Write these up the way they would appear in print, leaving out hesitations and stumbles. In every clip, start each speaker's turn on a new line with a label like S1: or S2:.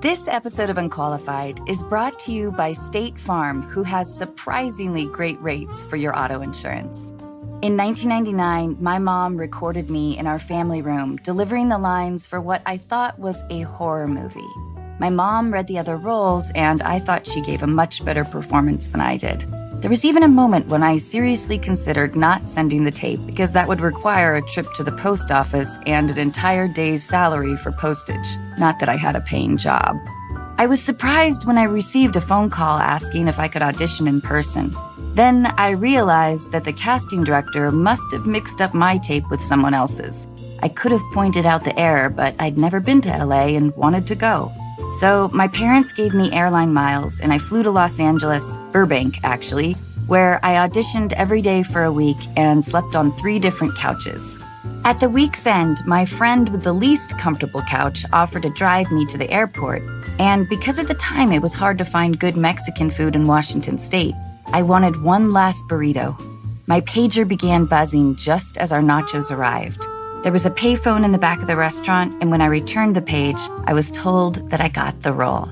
S1: This episode of Unqualified is brought to you by State Farm, who has surprisingly great rates for your auto insurance. In 1999, my mom recorded me in our family room, delivering the lines for what I thought was a horror movie. My mom read the other roles, and I thought she gave a much better performance than I did. There was even a moment when I seriously considered not sending the tape because that would require a trip to the post office and an entire day's salary for postage. Not that I had a paying job. I was surprised when I received a phone call asking if I could audition in person. Then I realized that the casting director must have mixed up my tape with someone else's. I could have pointed out the error, but I'd never been to LA and wanted to go. So my parents gave me airline miles, and I flew to Los Angeles, Burbank actually, where I auditioned every day for a week and slept on 3 different couches. At the week's end, my friend with the least comfortable couch offered to drive me to the airport, and because at the time it was hard to find good Mexican food in Washington State, I wanted one last burrito. My pager began buzzing just as our nachos arrived. There was a payphone in the back of the restaurant, and when I returned the page, I was told that I got the role.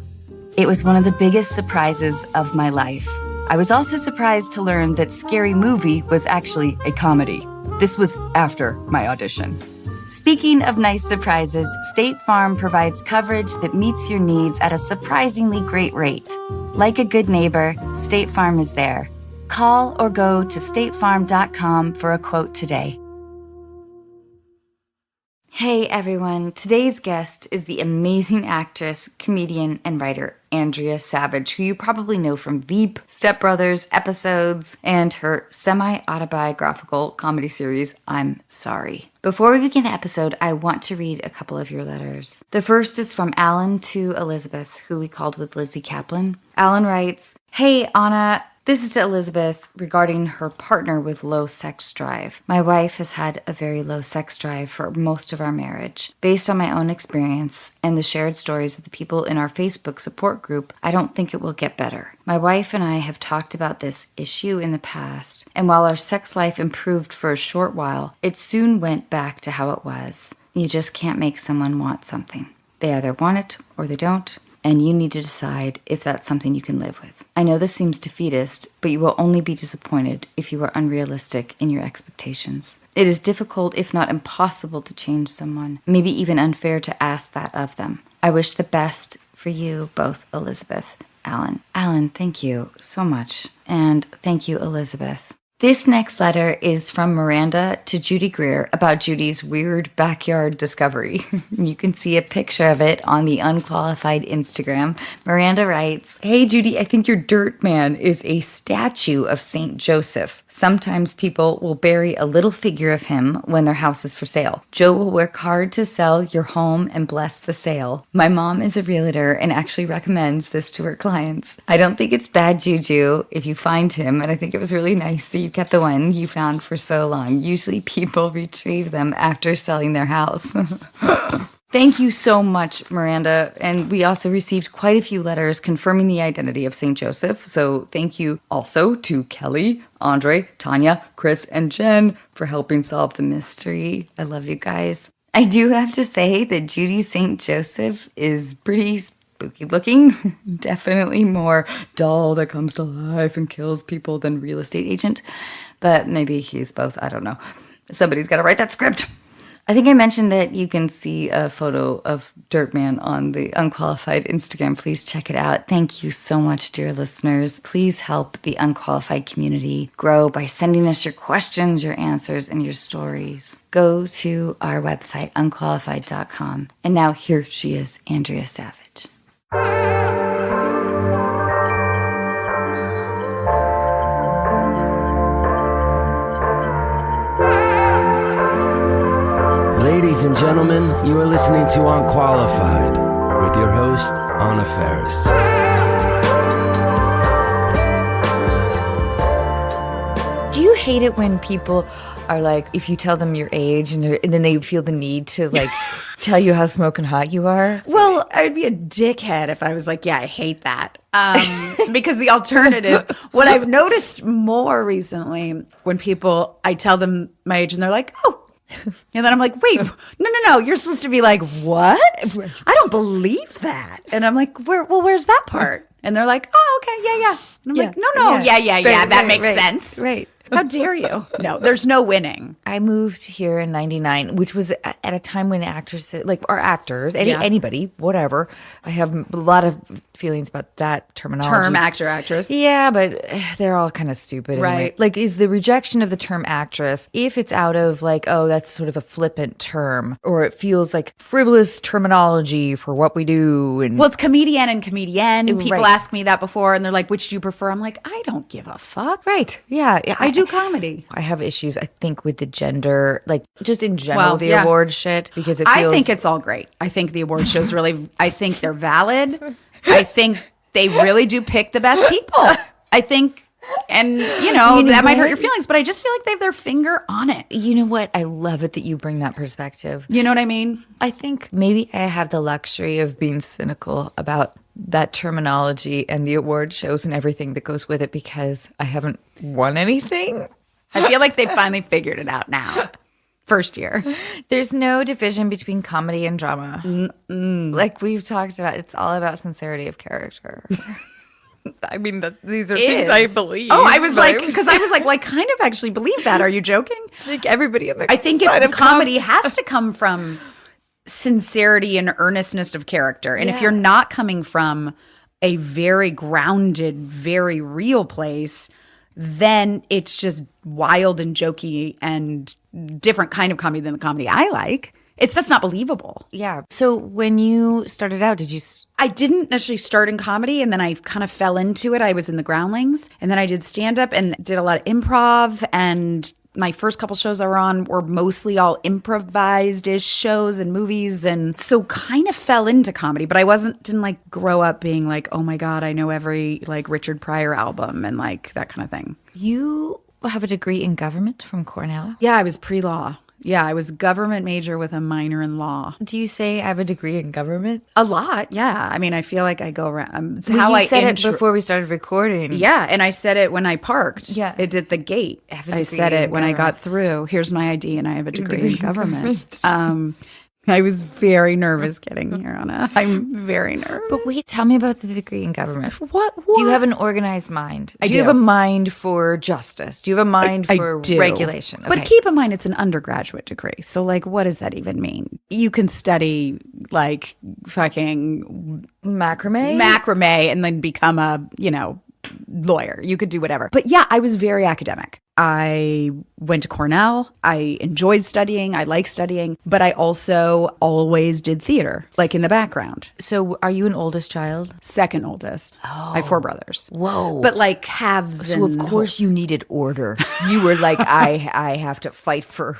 S1: It was one of the biggest surprises of my life. I was also surprised to learn that Scary Movie was actually a comedy. This was after my audition. Speaking of nice surprises, State Farm provides coverage that meets your needs at a surprisingly great rate. Like a good neighbor, State Farm is there. Call or go to statefarm.com for a quote today. Hey everyone, today's guest is the amazing actress, comedian, and writer Andrea Savage, who you probably know from Veep, Step Brothers episodes, and her semi-autobiographical comedy series, I'm Sorry. Before we begin the episode, I want to read a couple of your letters. The first is from Alan to Elizabeth, who we called with Lizzie Kaplan. Alan writes, Hey Anna, this is to Elizabeth regarding her partner with low sex drive. My wife has had a very low sex drive for most of our marriage. Based on my own experience and the shared stories of the people in our Facebook support group, I don't think it will get better. My wife and I have talked about this issue in the past, and while our sex life improved for a short while, it soon went back to how it was. You just can't make someone want something. They either want it or they don't, and you need to decide if that's something you can live with. I know this seems defeatist, but you will only be disappointed if you are unrealistic in your expectations. It is difficult, if not impossible, to change someone, maybe even unfair to ask that of them. I wish the best for you both, Elizabeth. Alan. Alan, thank you so much. And thank you, Elizabeth. This next letter is from Miranda to Judy Greer about Judy's weird backyard discovery. You can see a picture of it on the Unqualified Instagram. Miranda writes, Hey Judy, I think your dirt man is a statue of Saint Joseph. Sometimes people will bury a little figure of him when their house is for sale. Joe will work hard to sell your home and bless the sale. My mom is a realtor and actually recommends this to her clients. I don't think it's bad juju if you find him, and I think it was really nice that you kept the one you found for so long. Usually people retrieve them after selling their house. Thank you so much, Miranda. And we also received quite a few letters confirming the identity of St. Joseph. So thank you also to Kelly, Andre, Tanya, Chris, and Jen for helping solve the mystery. I love you guys. I do have to say that Judy St. Joseph is pretty spooky looking. Definitely more doll that comes to life and kills people than real estate agent. But maybe he's both. I don't know. Somebody's got to write that script. I think I mentioned that you can see a photo of Dirtman on the Unqualified Instagram. Please check it out. Thank you so much, dear listeners. Please help the Unqualified community grow by sending us your questions, your answers, and your stories. Go to our website, unqualified.com. And now here she is, Andrea Savage.
S2: Ladies and gentlemen, you are listening to Unqualified with your host, Anna Faris.
S1: Do you hate it when people are like, if you tell them your age and then they feel the need to like tell you how smoking hot you are?
S3: Well, I'd be a dickhead if I was like, yeah, I hate that. Because the alternative, what I've noticed more recently when I tell them my age and they're like, oh, And then I'm like, wait, no. You're supposed to be like, what? I don't believe that. And I'm like, where's that part? And they're like, oh, okay, yeah. And I'm like, no, yeah. That makes sense.
S1: Right.
S3: How dare you? No, there's no winning.
S1: I moved here in 99, which was at a time when actresses, like our actors, anybody, whatever. I have a lot of feelings about that terminology.
S3: Term actor, actress.
S1: Yeah, but they're all kind of stupid. Anyway.
S3: Right.
S1: Like, is the rejection of the term actress, if it's out of like, oh, that's sort of a flippant term, or it feels like frivolous terminology for what we do. And
S3: well, it's comedian and comedian. People
S1: Right.
S3: ask me that before, and they're like, which do you prefer? I'm like, I don't give a fuck.
S1: Right. Yeah.
S3: I do comedy.
S1: I have issues, I think, with the gender, like just in general, the
S3: yeah.
S1: award shit, because it feels...
S3: I think it's all great. I think the award shows really, I think they're valid. I think they really do pick the best people. I think, and that might hurt your feelings, but I just feel like they have their finger on it.
S1: You know what? I love it that you bring that perspective.
S3: You know what I mean?
S1: I think maybe I have the luxury of being cynical about that terminology and the award shows and everything that goes with it because I haven't won anything.
S3: I feel like they finally figured it out now. First year.
S1: There's no division between comedy and drama. Like we've talked about, it's all about sincerity of character. I mean, these are things I believe.
S3: Oh, I was like, because I was like, well, I kind of actually believe that. Are you joking?
S1: Like everybody in the
S3: I think if comedy has to come from sincerity and earnestness of character. And if you're not coming from a very grounded, very real place, then it's just wild and jokey and different kind of comedy than the comedy I like. It's just not believable.
S1: Yeah. So when you started out, did you...
S3: I didn't necessarily start in comedy, and then I kind of fell into it. I was in the Groundlings, and then I did stand-up and did a lot of improv, and my first couple shows I were on were mostly all improvised-ish shows and movies, and so kind of fell into comedy, but I didn't like grow up being like, oh my God, I know every like Richard Pryor album and like that kind of thing.
S1: You have a degree in government from Cornell?
S3: Yeah, I was pre-law. Yeah, I was government major with a minor in law.
S1: Do you say I have a degree in government?
S3: A lot, yeah. I mean, I feel like I go around. It's
S1: Well,
S3: how
S1: you
S3: I
S1: said it before we started recording.
S3: Yeah, and I said it when I parked.
S1: Yeah.
S3: It at the gate.
S1: I
S3: said it when I got through. Here's my ID, and I have a degree in government. I was very nervous getting here, Anna. I'm very nervous.
S1: But wait, tell me about the degree in government.
S3: What?
S1: Do you have an organized mind?
S3: I
S1: do. You
S3: do.
S1: have a mind for justice? Do you have a mind for
S3: I do.
S1: regulation?
S3: But keep in mind, it's an undergraduate degree. So, like, what does that even mean? You can study, like, fucking macrame and then become a, lawyer. You could do whatever. But yeah, I was very academic. I went to Cornell. I enjoyed studying. I like studying. But I also always did theater, like in the background.
S1: So are you an oldest child?
S3: Second oldest. I have 4 brothers.
S1: Whoa.
S3: But like halves
S1: So of course you needed order. You were like, I have to fight for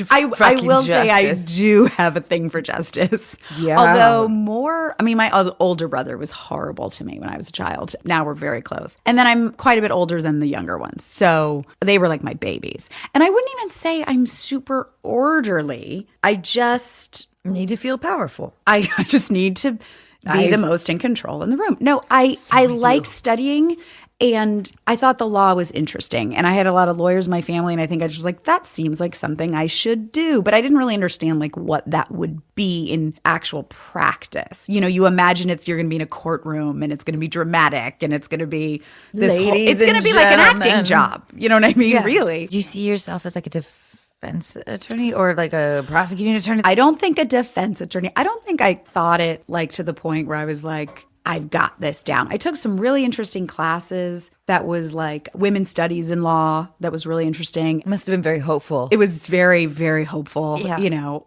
S3: I will
S1: justice.
S3: say I do have a thing for justice.
S1: Yeah.
S3: Although my older brother was horrible to me when I was a child. Now we're very close. And then I'm quite a bit older than the younger ones. So they were like my babies. And I wouldn't even say I'm super orderly. I just
S1: need to feel powerful.
S3: I just need to be the most in control in the room. No, I like studying, and I thought the law was interesting. And I had a lot of lawyers in my family, and I think I just was like, that seems like something I should do. But I didn't really understand like what that would be in actual practice. You imagine you're going to be in a courtroom, and it's going to be dramatic, and it's going to be it's going to be like an acting job. You know what I mean? Yeah. Really.
S1: Do you see yourself as like a defense attorney or like a prosecuting attorney?
S3: I don't think a defense attorney. I don't think I thought it like to the point where I was like, I've got this down. I took some really interesting classes that was like women's studies in law. That was really interesting.
S1: It must have been very hopeful.
S3: It was very, very hopeful.
S1: Yeah.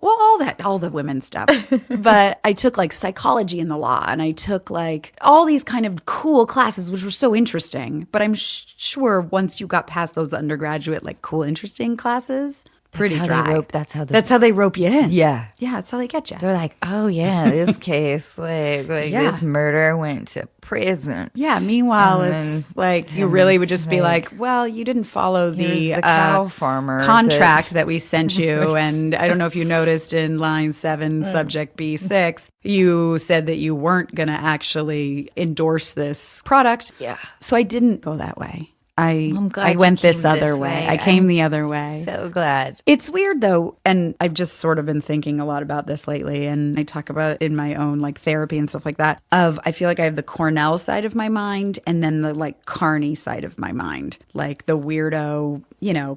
S3: All the women's stuff. But I took like psychology in the law, and I took like all these kind of cool classes, which were so interesting. But I'm sure once you got past those undergraduate, like cool, interesting classes, pretty dry.
S1: That's
S3: how they rope you in.
S1: Yeah.
S3: Yeah, that's how they get you.
S1: They're like, oh yeah, this case, this murder went to prison.
S3: Yeah. Meanwhile, it's like you really would just be like, well, you didn't follow the
S1: cow farmer
S3: contract that we sent you. And I don't know if you noticed in line 7, subject B6, you said that you weren't going to actually endorse this product.
S1: Yeah.
S3: So I didn't go that way.
S1: I'm glad
S3: I
S1: you
S3: went this
S1: came
S3: other
S1: this
S3: way.
S1: way.
S3: I came
S1: I'm
S3: the other way.
S1: So glad.
S3: It's weird though, and I've just sort of been thinking a lot about this lately, and I talk about it in my own like therapy and stuff like that. I feel like I have the Cornell side of my mind and then the like Carney side of my mind, like the weirdo,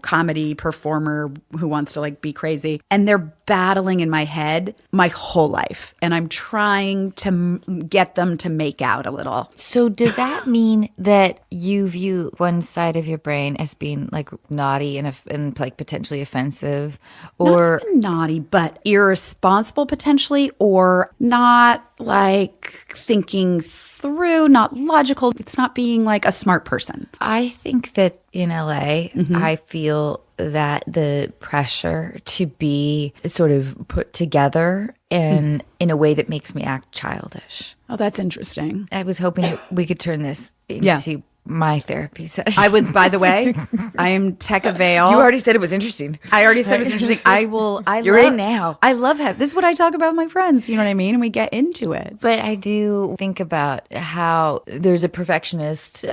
S3: comedy performer who wants to like be crazy, and they're battling in my head my whole life, and I'm trying to get them to make out a little.
S1: So does that mean that you view one side of your brain as being like naughty and like potentially offensive, or
S3: Not even naughty, but irresponsible potentially, or not like thinking through, not logical. It's not being like a smart person.
S1: I think that in LA, I feel that the pressure to be sort of put together and in a way that makes me act childish.
S3: Oh, that's interesting.
S1: I was hoping that we could turn this into my therapy session.
S3: I would, by the way, I am Tech Avail.
S1: You already said it was interesting.
S3: I already said it was interesting.
S1: You're in now.
S3: I love having, this is what I talk about with my friends, you know what I mean? And we get into it.
S1: But I do think about how there's a perfectionist,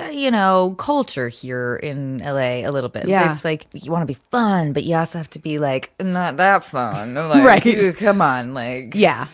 S1: culture here in LA a little bit.
S3: Yeah.
S1: It's like you want to be fun, but you also have to be like, not that fun. Like,
S3: Right.
S1: Come on. Like,
S3: Yeah.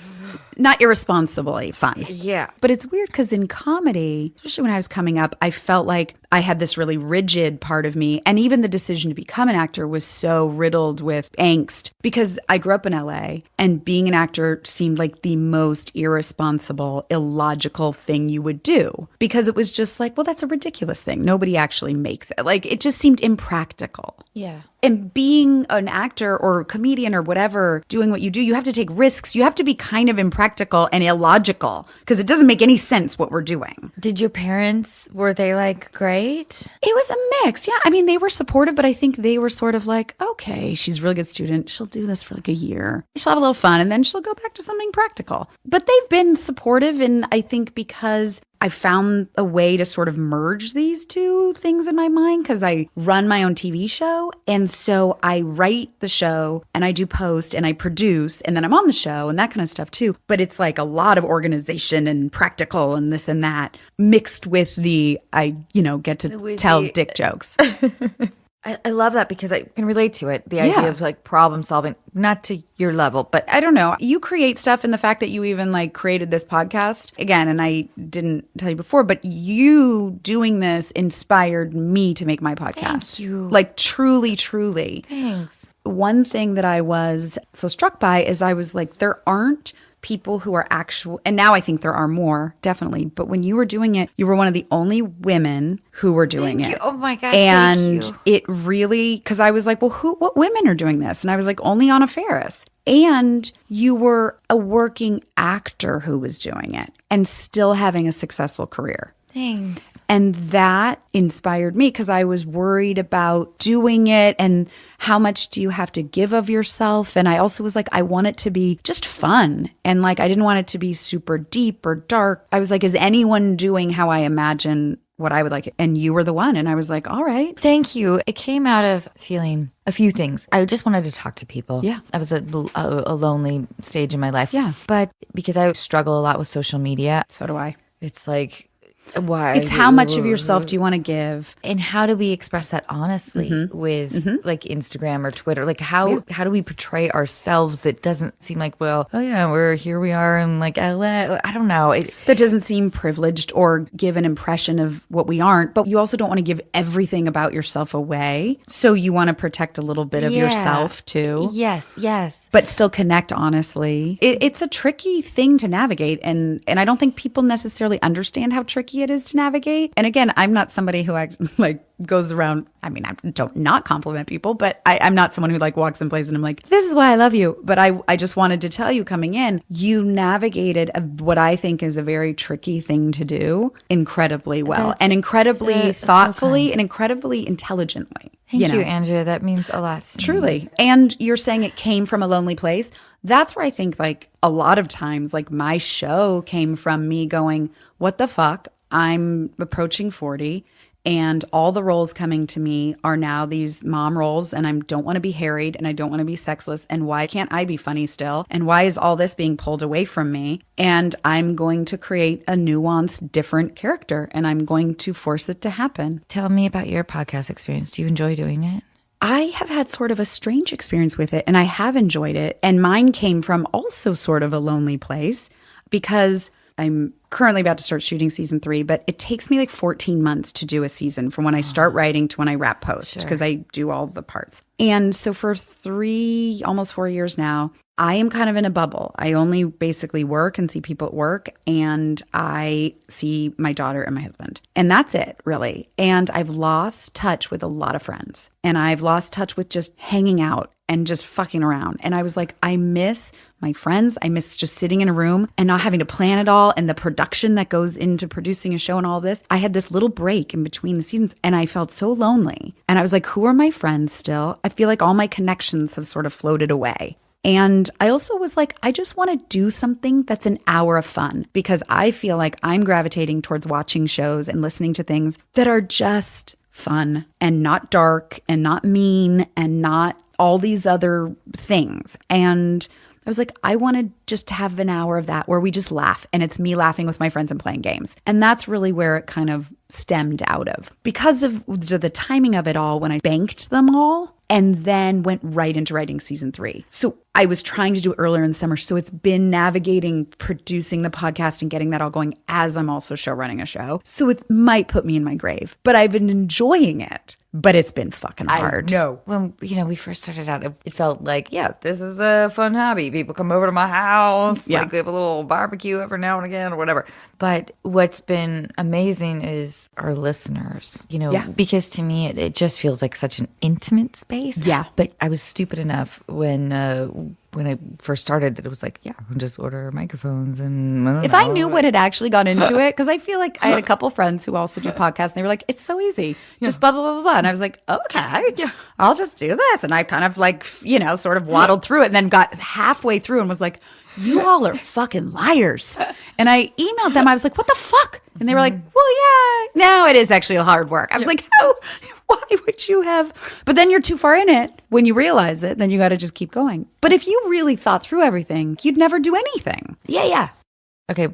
S3: Not irresponsibly fun.
S1: yeah.
S3: But it's weird because in comedy, especially when I was coming up, I felt like I had this really rigid part of me. And even the decision to become an actor was so riddled with angst because I grew up in LA and being an actor seemed like the most irresponsible, illogical thing you would do because it was just like, well, that's a ridiculous thing. Nobody actually makes it. Like it just seemed impractical.
S1: Yeah.
S3: And being an actor or comedian or whatever, doing what you do, you have to take risks. You have to be kind of impractical and illogical because it doesn't make any sense what we're doing.
S1: Did your parents, were they like great?
S3: It was a mix. Yeah. I mean, they were supportive, but I think they were sort of like, okay, she's a really good student. She'll do this for like a year. She'll have a little fun and then she'll go back to something practical. But they've been supportive. And I think because I found a way to sort of merge these two things in my mind because I run my own TV show. And so I write the show and I do post and I produce and then I'm on the show and that kind of stuff too. But it's like a lot of organization and practical and this and that mixed with I get to tell dick jokes.
S1: I love that because I can relate to it. The idea of like problem solving, not to your level, but
S3: I don't know. You create stuff, and the fact that you even like created this podcast again, and I didn't tell you before, but you doing this inspired me to make my podcast.
S1: Thank you.
S3: Like truly, truly.
S1: Thanks.
S3: One thing that I was so struck by is I was like, there aren't people who are actual, and now I think there are more, definitely. But when you were doing it, you were one of the only women who were doing
S1: Thank
S3: it.
S1: you. Oh my God.
S3: And
S1: thank you.
S3: it really, because I was like, well, what women are doing this? And I was like, only Anna Faris. And you were a working actor who was doing it and still having a successful career.
S1: Thanks.
S3: And that inspired me because I was worried about doing it and how much do you have to give of yourself. And I also was like, I want it to be just fun. And like, I didn't want it to be super deep or dark. I was like, is anyone doing how I imagine what I would like? And you were the one. And I was like, all right.
S1: Thank you. It came out of feeling a few things. I just wanted to talk to people.
S3: Yeah.
S1: I was at a lonely stage in my life.
S3: Yeah.
S1: But because I struggle a lot with social media,
S3: So do I.
S1: it's like, why?
S3: It's how much of yourself do you want to give?
S1: And how do we express that honestly with like Instagram or Twitter? Like how do we portray ourselves that doesn't seem like, well, oh yeah, we are in like LA. I don't know.
S3: That doesn't seem privileged or give an impression of what we aren't, but you also don't want to give everything about yourself away. So you want to protect a little bit of yourself too.
S1: Yes, yes.
S3: But still connect honestly. It's a tricky thing to navigate. And I don't think people necessarily understand how tricky it is to navigate. And again, I'm not somebody who like goes around. I mean, I don't not compliment people, but I'm not someone who like walks in place and I'm like, this is why I love you. But I just wanted to tell you coming in, you navigated what I think is a very tricky thing to do incredibly well and incredibly thoughtfully and incredibly intelligently.
S1: Thank you, Andrea. That means a lot to me.
S3: Truly. And you're saying it came from a lonely place. That's where I think like a lot of times like my show came from me going, what the fuck? I'm approaching 40 And all the roles coming to me are now these mom roles, and I don't want to be harried, and I don't want to be sexless. And why can't I be funny still? And why is all this being pulled away from me? And I'm going to create a nuanced, different character, and I'm going to force it to happen.
S1: Tell me about your podcast experience. Do you enjoy doing it?
S3: I have had sort of a strange experience with it, and I have enjoyed it. And mine came from also sort of a lonely place, because I'm currently about to start shooting season 3, but it takes me like 14 months to do a season from when I start writing to when I wrap post, because I do all the parts. And so for 3, almost 4 years now, I am kind of in a bubble. I only basically work and see people at work, and I see my daughter and my husband. And that's it, really. And I've lost touch with a lot of friends, and I've lost touch with just hanging out and just fucking around. And I was like, I miss my friends. I miss just sitting in a room and not having to plan it all, and the production that goes into producing a show and all this. I had this little break in between the seasons, and I felt so lonely. And I was like, who are my friends still? I feel like all my connections have sort of floated away. And I also was like, I just want to do something that's an hour of fun, because I feel like I'm gravitating towards watching shows and listening to things that are just fun and not dark and not mean and not all these other things. And I was like, I want to just have an hour of that where we just laugh, and it's me laughing with my friends and playing games. And that's really where it kind of stemmed out of, because of the timing of it all, when I banked them all and then went right into writing season 3. So I was trying to do it earlier in the summer. So it's been navigating, producing the podcast and getting that all going as I'm also show running a show. So it might put me in my grave, but I've been enjoying it. But it's been fucking hard.
S1: No. When we first started out, it felt like, this is a fun hobby. People come over to my house.
S3: Yeah.
S1: Like we have a little barbecue every now and again or whatever. But what's been amazing is our listeners, because to me, it just feels like such an intimate space.
S3: Yeah.
S1: But I was stupid enough when I first started that it was like, I'll just order microphones and
S3: if I knew what had actually gone into it, because I feel like I had a couple friends who also do podcasts, and they were like, it's so easy, just blah, blah, blah, blah, blah. And I was like, okay, I'll just do this. And I kind of like, sort of waddled through it, and then got halfway through and was like, you all are fucking liars. And I emailed them. I was like, what the fuck? And they were like, well, yeah, no, it is actually hard work. I was like, how? Why would you have? But then you're too far in it. When you realize it, then you got to just keep going. But if you really thought through everything, you'd never do anything.
S1: Yeah. Okay,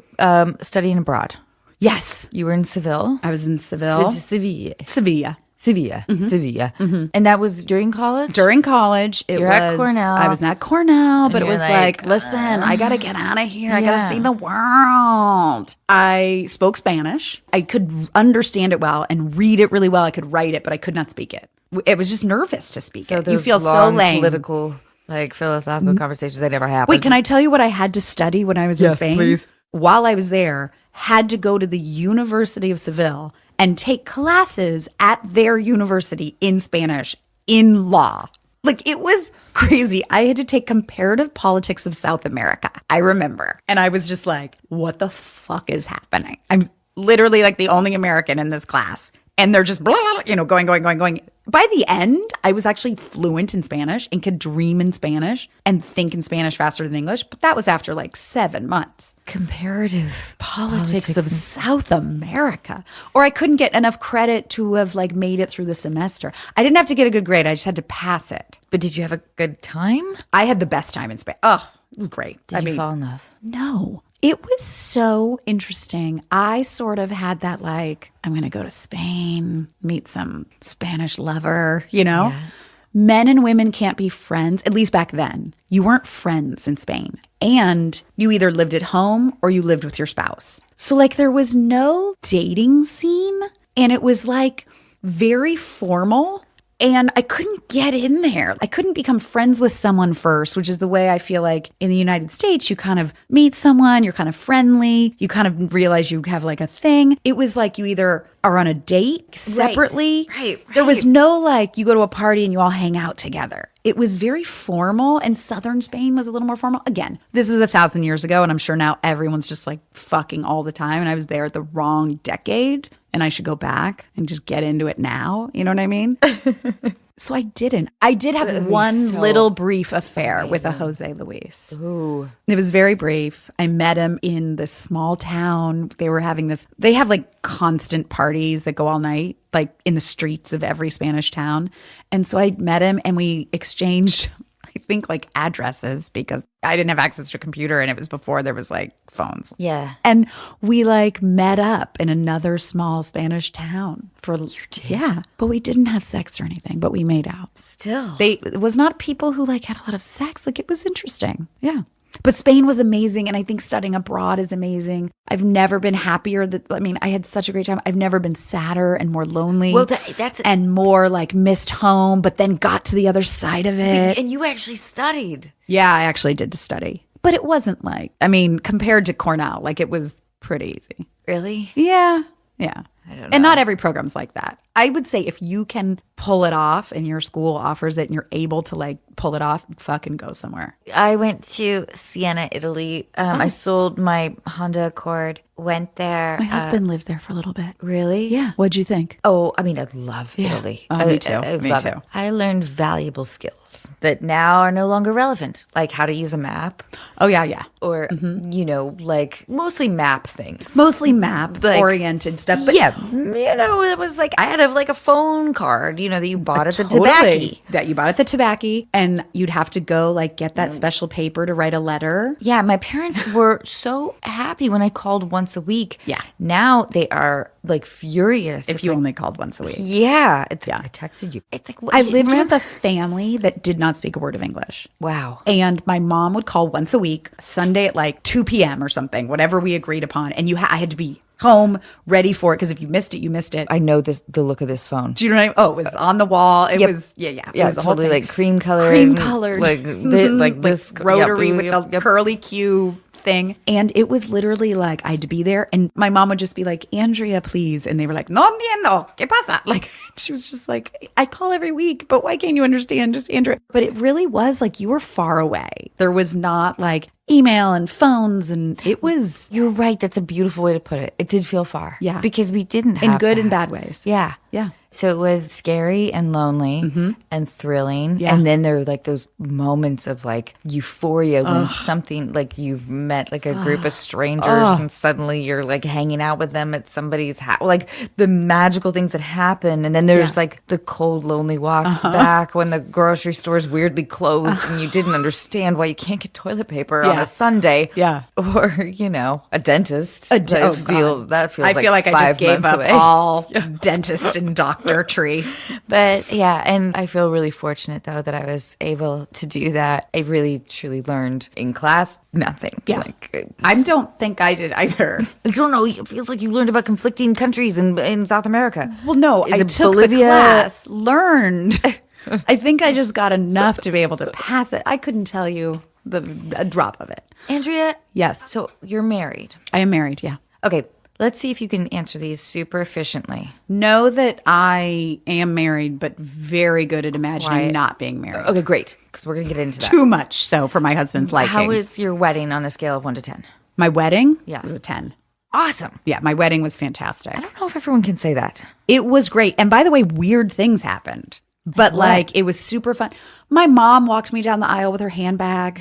S1: studying abroad.
S3: Yes.
S1: You were in Seville.
S3: I was in Seville. Sevilla.
S1: Mm-hmm. And that was during college?
S3: During college.
S1: You're at Cornell.
S3: I was at Cornell, but it
S1: you're
S3: was like, listen, I got to get out of here. I got to see the world. I spoke Spanish. I could understand it well and read it really well. I could write it, but I could not speak it. It was just nervous to speak it. You feel so lame.
S1: Political, philosophical conversations that never happened.
S3: Wait, can I tell you what I had to study when I was in Spain? Please. While I was there, had to go to the University of Seville and take classes at their university in Spanish, in law. Like, it was crazy. I had to take comparative politics of South America, I remember. And I was just like, what the fuck is happening? I'm literally like the only American in this class. And they're just blah, blah, blah, going. By the end, I was actually fluent in Spanish and could dream in Spanish and think in Spanish faster than English. But that was after like 7 months.
S1: Comparative
S3: politics of South America. Or I couldn't get enough credit to have like made it through the semester. I didn't have to get a good grade. I just had to pass it.
S1: But did you have a good time?
S3: I had the best time in Spain. Oh, it was great.
S1: Did you fall in love?
S3: No. It was so interesting. I sort of had that like, I'm going to go to Spain, meet some Spanish lover, Yeah. Men and women can't be friends, at least back then. You weren't friends in Spain. And you either lived at home or you lived with your spouse. So like there was no dating scene, and it was like very formal. And I couldn't get in there. I couldn't become friends with someone first, which is the way I feel like in the United States, you kind of meet someone, you're kind of friendly, you kind of realize you have like a thing. It was like you either are on a date separately.
S1: Right.
S3: There was no like you go to a party and you all hang out together. It was very formal, and Southern Spain was a little more formal. Again, this was 1,000 years ago, and I'm sure now everyone's just like fucking all the time. And I was there at the wrong decade. And I should go back and just get into it now. You know what I mean? So I didn't. I did have one little brief affair with a Jose Luis.
S1: Ooh.
S3: It was very brief. I met him in this small town. They have like constant parties that go all night, like in the streets of every Spanish town. And so I met him and we exchanged, I think, like addresses because I didn't have access to a computer and it was before there was like phones.
S1: Yeah.
S3: And we like met up in another small Spanish town for, yeah, but we didn't have sex or anything, but we made out.
S1: Still.
S3: It was not people who like had a lot of sex. Like it was interesting. Yeah. But Spain was amazing. And I think studying abroad is amazing. I've never been happier. I had such a great time. I've never been sadder and more lonely.
S1: Well, that's
S3: and more like missed home, but then got to the other side of it.
S1: And you actually studied.
S3: Yeah, I actually did to study. But it wasn't like, compared to Cornell, like it was pretty easy.
S1: Really?
S3: Yeah. Yeah.
S1: I don't know.
S3: And not every program's like that. I would say if you can pull it off and your school offers it and you're able to like pull it off, fucking go somewhere.
S1: I went to Siena, Italy. I sold my Honda Accord, went there.
S3: My husband lived there for a little bit.
S1: Really?
S3: Yeah. What'd you think?
S1: Oh, I love Italy.
S3: Oh, me too.
S1: I
S3: Me
S1: love
S3: too.
S1: it. I learned valuable skills that now are no longer relevant, like how to use a map
S3: Oh, yeah, yeah.
S1: or, like mostly map things.
S3: Mostly map-oriented stuff. But
S1: Yeah, it was like I had a phone card, that you bought at the tobacco.
S3: That you bought at the tobacco, and you'd have to go like get that special paper to write a letter.
S1: Yeah, my parents were so happy when I called once a week.
S3: Yeah.
S1: Now they are like furious
S3: If you only called once a week.
S1: Yeah.
S3: Yeah.
S1: I texted you. It's like
S3: I lived with a family that did not speak a word of English.
S1: Wow.
S3: And my mom would call once a week, Sunday at like 2 p.m. or something, whatever we agreed upon. And I had to be home ready for it because if you missed it, you missed it.
S1: I know the look of this phone.
S3: Do you know what I mean? Oh, it was on the wall. It was, yeah. It
S1: Yeah,
S3: was the whole
S1: totally
S3: thing.
S1: like cream colored.
S3: Cream colored.
S1: Like this.
S3: Rotary
S1: yep,
S3: with
S1: yep,
S3: the
S1: yep.
S3: curly Q thing. And it was literally like I had to be there. And my mom would just be like, Andrea, please. And they were like, no entiendo. ¿Qué pasa? Like, she was just like, I call every week, but why can't you understand? Just Andrea. But it really was like you were far away. There was not like email and phones. And it was
S1: You're right. That's a beautiful way to put it. It did feel far.
S3: Yeah.
S1: Because we didn't have
S3: in good
S1: that.
S3: and bad ways.
S1: Yeah.
S3: Yeah.
S1: So it was scary and lonely and thrilling.
S3: Yeah.
S1: And then there were like those moments of like euphoria when something like you've met like a group of strangers and suddenly you're like hanging out with them at somebody's house. Like the magical things that happen. And then there's like the cold, lonely walks back when the grocery store's weirdly closed and you didn't understand why you can't get toilet paper on a Sunday.
S3: Yeah.
S1: Or, a dentist.
S3: that
S1: feels
S3: I
S1: like
S3: feel like I
S1: 5
S3: just gave
S1: months
S3: up
S1: away.
S3: all dentist and doctor tree.
S1: But yeah, and I feel really fortunate though that I was able to do that. I really truly learned in class nothing.
S3: Yeah.
S1: Like,
S3: I don't think I did either.
S1: I don't know. It feels like you learned about conflicting countries in South America.
S3: Well, no,
S1: Is
S3: I
S1: it
S3: took
S1: Bolivia?
S3: the class, learned. I think I just got enough to be able to pass it. I couldn't tell you a drop of it.
S1: Andrea?
S3: Yes.
S1: So you're married.
S3: I am married, yeah.
S1: Okay, let's see if you can answer these super efficiently.
S3: Know that I am married, but very good at imagining
S1: Quiet.
S3: not being married.
S1: Okay, great, because we're going to get into that.
S3: Too much so for my husband's liking.
S1: How is your wedding on a scale of 1 to 10?
S3: my wedding?
S1: Yeah.
S3: Was a 10.
S1: Awesome.
S3: Yeah, my wedding was fantastic.
S1: I don't know if everyone can say that.
S3: It was great. And by the way, weird things happened. But like, it was super fun. My mom walked me down the aisle with her handbag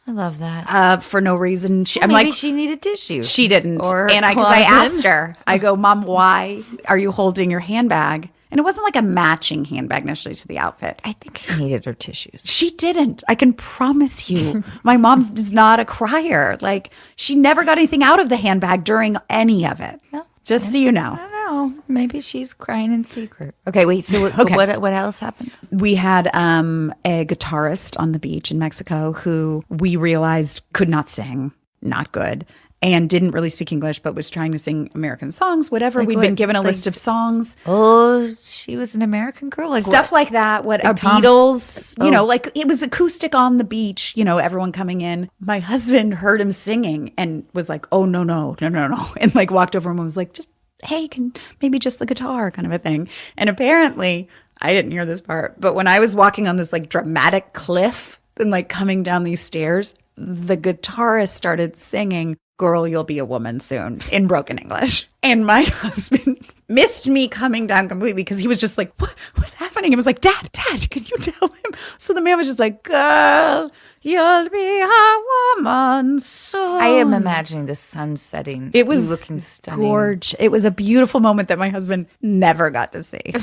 S1: I love that.
S3: for no reason. I'm
S1: Maybe
S3: like,
S1: she needed tissue.
S3: she didn't.
S1: Or
S3: And because I
S1: closet.
S3: asked her, I go, Mom, why are you holding your handbag? And it wasn't like a matching handbag necessarily to the outfit.
S1: I think she needed her tissues.
S3: She didn't. I can promise you. My mom is not a crier. Like, she never got anything out of the handbag during any of it.
S1: No.
S3: Just so you know.
S1: I don't know. Maybe she's crying in secret. Okay, wait. So
S3: Okay.
S1: what else happened?
S3: We had a guitarist on the beach in Mexico who we realized could not sing, not good, and didn't really speak English, but was trying to sing American songs, whatever.
S1: Like
S3: We'd
S1: what?
S3: been given a
S1: Like-
S3: list of songs.
S1: Oh, she was an American girl? Like
S3: Stuff
S1: what?
S3: like that. What a
S1: Tom-
S3: Beatles,
S1: Oh.
S3: like it was acoustic on the beach, everyone coming in. My husband heard him singing and was like, oh, no. And like walked over and was like, just, hey, can maybe just the guitar kind of a thing. And apparently, I didn't hear this part, but when I was walking on this like dramatic cliff and like coming down these stairs, the guitarist started singing, Girl, You'll Be a Woman Soon in broken English. And my husband missed me coming down completely because he was just like, what's happening? happening? And was like, Dad, can you tell him? So the man was just like, girl, you'll be a woman soon.
S1: I am imagining the sun setting.
S3: It was
S1: looking stunning.
S3: gorgeous. It was a beautiful moment that my husband never got to see.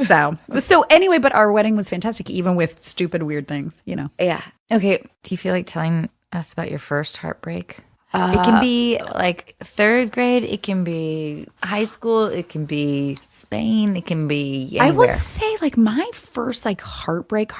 S3: So anyway, but our wedding was fantastic, even with stupid, weird things, you know.
S1: Yeah. Okay. Do you feel like telling us about your first heartbreak? It can be like third grade. It can be high school. It can be Spain. It can be anywhere.
S3: I would say like my first like heartbreak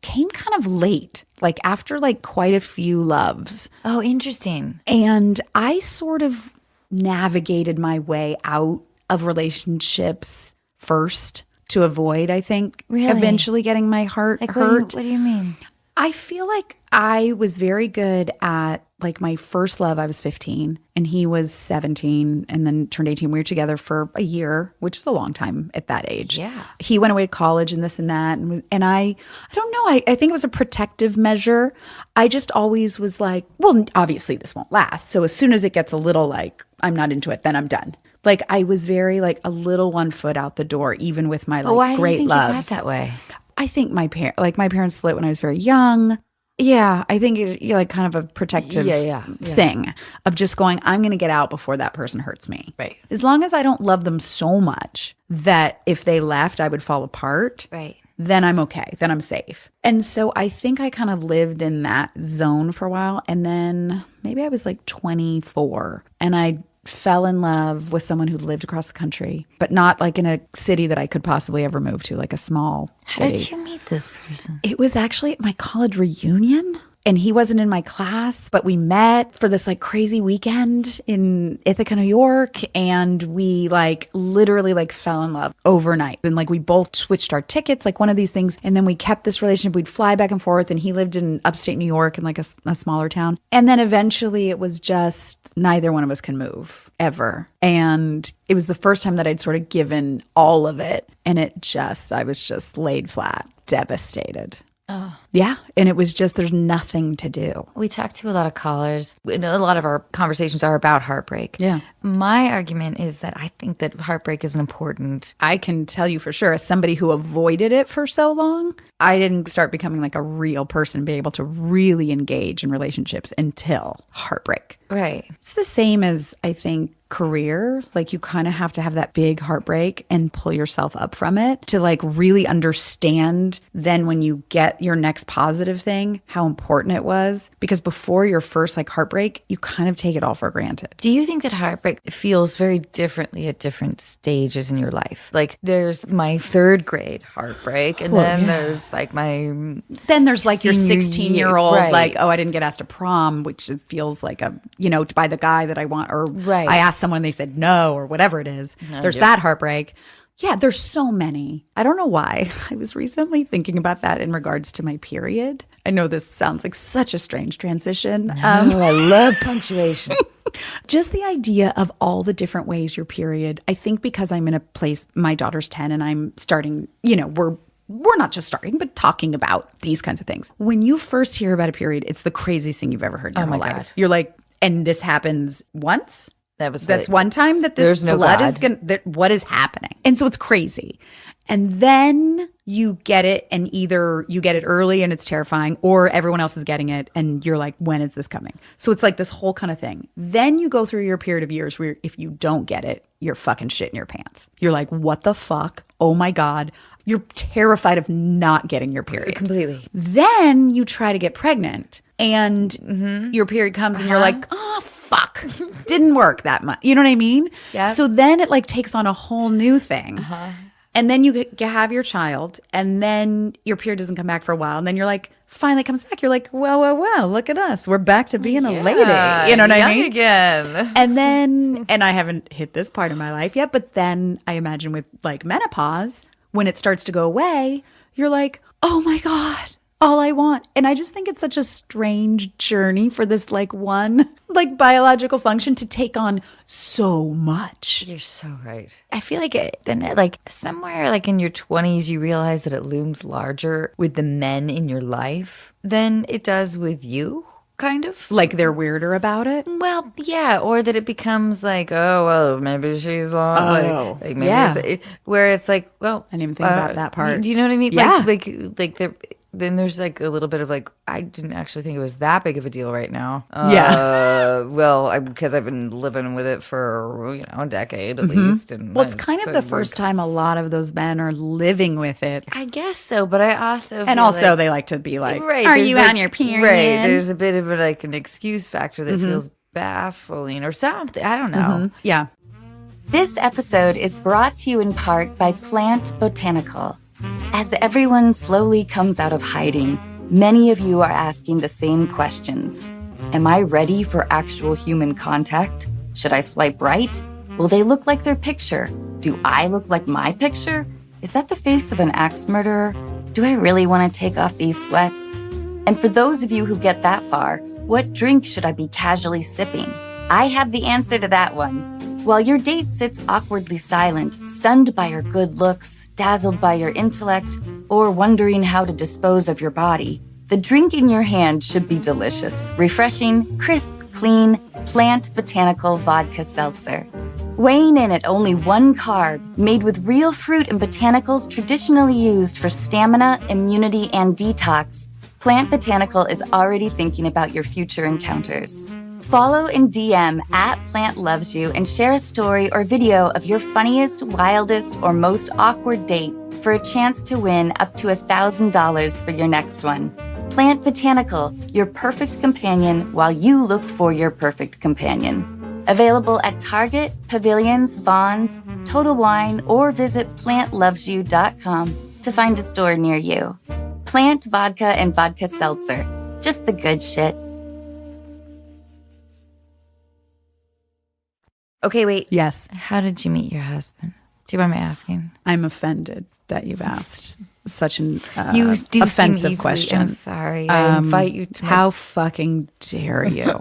S3: came kind of late, like after like quite a few loves.
S1: Oh, interesting.
S3: And I sort of navigated my way out of relationships first to avoid, I think, eventually getting my heart hurt.
S1: What do you mean?
S3: I feel like I was very good at like my first love. I was 15 and he was 17 and then turned 18. We were together for a year, which is a long time at that age.
S1: Yeah.
S3: He went away to college and this and that. And I don't know. I think it was a protective measure. I just always was like, well, obviously this won't last. So as soon as it gets a little like, I'm not into it, then I'm done. Like I was very like a little one foot out the door, even with my like great loves.
S1: You got that way?
S3: I think my parents split when I was very young. Yeah, I think it's like kind of a protective thing of just going, I'm going to get out before that person hurts me.
S1: Right.
S3: As long as I don't love them so much that if they left, I would fall apart.
S1: Right.
S3: Then I'm okay. Then I'm safe. And so I think I kind of lived in that zone for a while. And then maybe I was like 24 and I fell in love with someone who lived across the country, but not like in a city that I could possibly ever move to, like a small city.
S1: How did you meet this person?
S3: It was actually at my college reunion. And he wasn't in my class, but we met for this like crazy weekend in Ithaca, New York. And we like literally like fell in love overnight. And like we both switched our tickets, like one of these things. And then we kept this relationship. We'd fly back and forth. And he lived in upstate New York in like a smaller town. And then eventually it was just neither one of us can move ever. And it was the first time that I'd sort of given all of it. And I was just laid flat, devastated. Oh. Yeah. And it was just, there's nothing to do.
S1: We talk to a lot of callers. A lot of our conversations are about heartbreak.
S3: Yeah.
S1: My argument is that I think that heartbreak is an important.
S3: I can tell you for sure, as somebody who avoided it for so long, I didn't start becoming like a real person, be able to really engage in relationships until heartbreak.
S1: Right.
S3: It's the same as, I think, career. Like you kind of have to have that big heartbreak and pull yourself up from it to like really understand then when you get your next positive thing, how important it was. Because before your first like heartbreak, you kind of take it all for granted.
S1: Do you think that heartbreak feels very differently at different stages in your life? Like there's my third grade heartbreak and there's like
S3: then there's like your 16-year-old
S1: right.
S3: like, oh, I didn't get asked to prom, which feels like by the guy that I want, or right. I asked someone, they said no, or whatever it is. There's that heartbreak. Yeah, there's so many. I don't know why. I was recently thinking about that in regards to my period. I know this sounds like such a strange transition.
S1: No, I love punctuation.
S3: Just the idea of all the different ways your period, I think because I'm in a place, my daughter's 10 and I'm starting, we're not just starting, but talking about these kinds of things. When you first hear about a period, it's the craziest thing you've ever heard in your whole life. You're like, and this happens once? That's one time that this blood is what is happening? And so it's crazy. And then you get it, and either you get it early and it's terrifying, or everyone else is getting it and you're like, when is this coming? So it's like this whole kind of thing. Then you go through your period of years where if you don't get it, you're fucking shit in your pants. You're like, what the fuck? Oh my God. You're terrified of not getting your period.
S1: Completely.
S3: Then you try to get pregnant and your period comes and you're like, oh, fuck. Didn't work that much. You know what I mean?
S1: Yeah.
S3: So then it like takes on a whole new thing. And then you have your child and then your period doesn't come back for a while. And then you're like, finally comes back. You're like, well, look at us. We're back to being a lady. You know what I mean?
S1: Again.
S3: And then, and I haven't hit this part of my life yet, but then I imagine with like menopause, when it starts to go away, you're like, oh my God, all I want. And I just think it's such a strange journey for this like one like biological function to take on so much.
S1: You're so right. I feel like somewhere like in your 20s, you realize that it looms larger with the men in your life than it does with you. kind of.
S3: Like they're weirder about it?
S1: Well, yeah, or that it becomes like, oh, well, maybe she's on, like maybe where it's like, well,
S3: I didn't even think about that part.
S1: Do you know what I mean?
S3: Yeah.
S1: Like then there's like a little bit of like, I didn't actually think it was that big of a deal right now. Well, because I've been living with it for, a decade at least. And
S3: Well, it's kind of the first time a lot of those men are living with it.
S1: I guess so, but I also
S3: And
S1: feel
S3: also
S1: like,
S3: they like to be like,
S1: right,
S3: are
S1: there's
S3: you
S1: like-
S3: on your period?
S1: Right, there's a bit of an excuse factor that feels baffling or something. I don't know.
S3: Yeah.
S1: This episode is brought to you in part by Plant Botanical. As everyone slowly comes out of hiding, many of you are asking the same questions. Am I ready for actual human contact? Should I swipe right? Will they look like their picture? Do I look like my picture? Is that the face of an axe murderer? Do I really want to take off these sweats? And for those of you who get that far, what drink should I be casually sipping? I have the answer to that one. While your date sits awkwardly silent, stunned by your good looks, dazzled by your intellect, or wondering how to dispose of your body, the drink in your hand should be delicious, refreshing, crisp, clean, Plant Botanical Vodka Seltzer. Weighing in at only 1 carb, made with real fruit and botanicals traditionally used for stamina, immunity, and detox, Plant Botanical is already thinking about your future encounters. Follow and DM @PlantLovesYou and share a story or video of your funniest, wildest, or most awkward date for a chance to win up to $1,000 for your next one. Plant Botanical, your perfect companion while you look for your perfect companion. Available at Target, Pavilions, Vons, Total Wine, or visit PlantLovesYou.com to find a store near you. Plant Vodka and Vodka Seltzer. Just the good shit. Okay, wait.
S3: Yes.
S1: How did you meet your husband? Do you mind me asking?
S3: I'm offended that you've asked such an
S1: You do
S3: offensive
S1: seem easily-
S3: question.
S1: I'm sorry. I invite you to.
S3: How fucking dare you?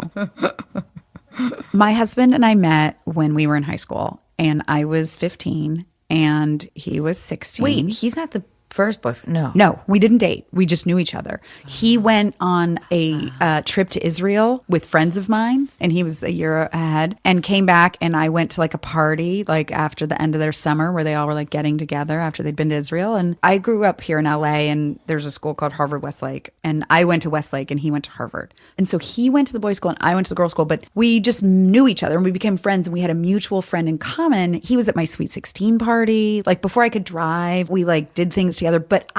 S3: My husband and I met when we were in high school, and I was 15 and he was 16.
S1: Wait, he's not the first boyfriend.
S3: No, we didn't date. We just knew each other. He went on a trip to Israel with friends of mine, and he was a year ahead, and came back, and I went to like a party like after the end of their summer where they all were like getting together after they'd been to Israel. And I grew up here in LA, and there's a school called Harvard Westlake, and I went to Westlake and he went to Harvard. And so he went to the boys' school and I went to the girls' school, but we just knew each other and we became friends, and we had a mutual friend in common. He was at my Sweet 16 party. Like before I could drive, we like did things together, but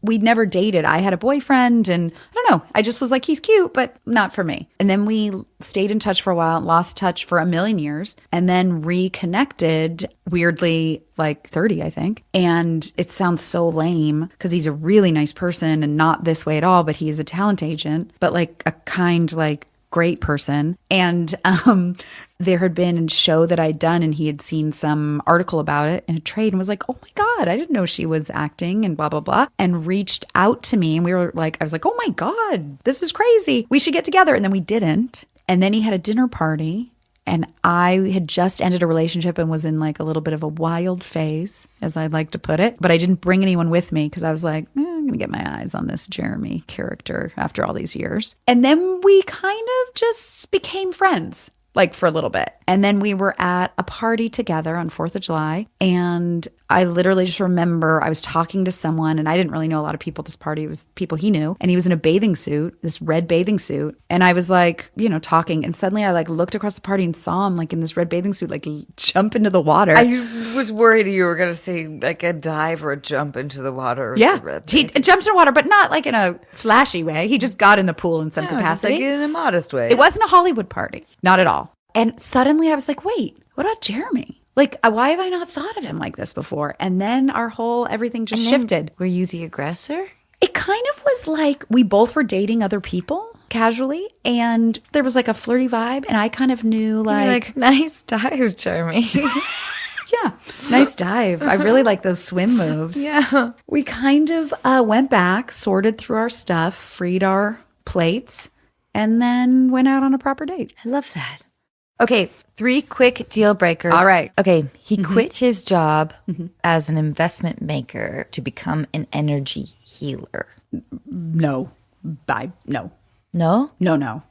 S3: we'd never dated. I had a boyfriend, and I don't know, I just was like, he's cute, but not for me. And then we stayed in touch for a while, lost touch for a million years, and then reconnected weirdly like 30, I think. And it sounds so lame because he's a really nice person and not this way at all, but he is a talent agent, but like a kind, like great person. And there had been a show that I'd done, and he had seen some article about it in a trade and was like, oh my God, I didn't know she was acting and blah, blah, blah. And reached out to me, and we were like, I was like, oh my God, this is crazy. We should get together. And then we didn't. And then he had a dinner party, and I had just ended a relationship and was in like a little bit of a wild phase, as I'd like to put it. But I didn't bring anyone with me because I was like, I'm going to get my eyes on this Jeremy character after all these years. And then we kind of just became friends, like for a little bit. And then we were at a party together on 4th of July. And I literally just remember I was talking to someone, and I didn't really know a lot of people at this party. It was people he knew. And he was in a bathing suit, this red bathing suit. And I was like, talking. And suddenly I like looked across the party and saw him like in this red bathing suit, like jump into the water.
S1: I was worried you were going to say like a dive or a jump into the water.
S3: Yeah. He jumps in the water, but not like in a flashy way. He just got in the pool in some capacity.
S1: Just like in a modest way.
S3: It wasn't a Hollywood party. Not at all. And suddenly I was like, wait, what about Jeremy? Like, why have I not thought of him like this before? And then everything just shifted.
S1: Were you the aggressor?
S3: It kind of was like we both were dating other people casually, and there was like a flirty vibe, and I kind of knew like
S1: nice dive, Jeremy.
S3: Yeah, nice dive. I really like those swim moves.
S1: Yeah.
S3: We kind of went back, sorted through our stuff, freed our plates, and then went out on a proper date.
S1: I love that. Okay, 3 quick deal breakers.
S3: All right.
S1: Okay, he quit his job as an investment maker to become an energy healer.
S3: No.
S1: No?
S3: No.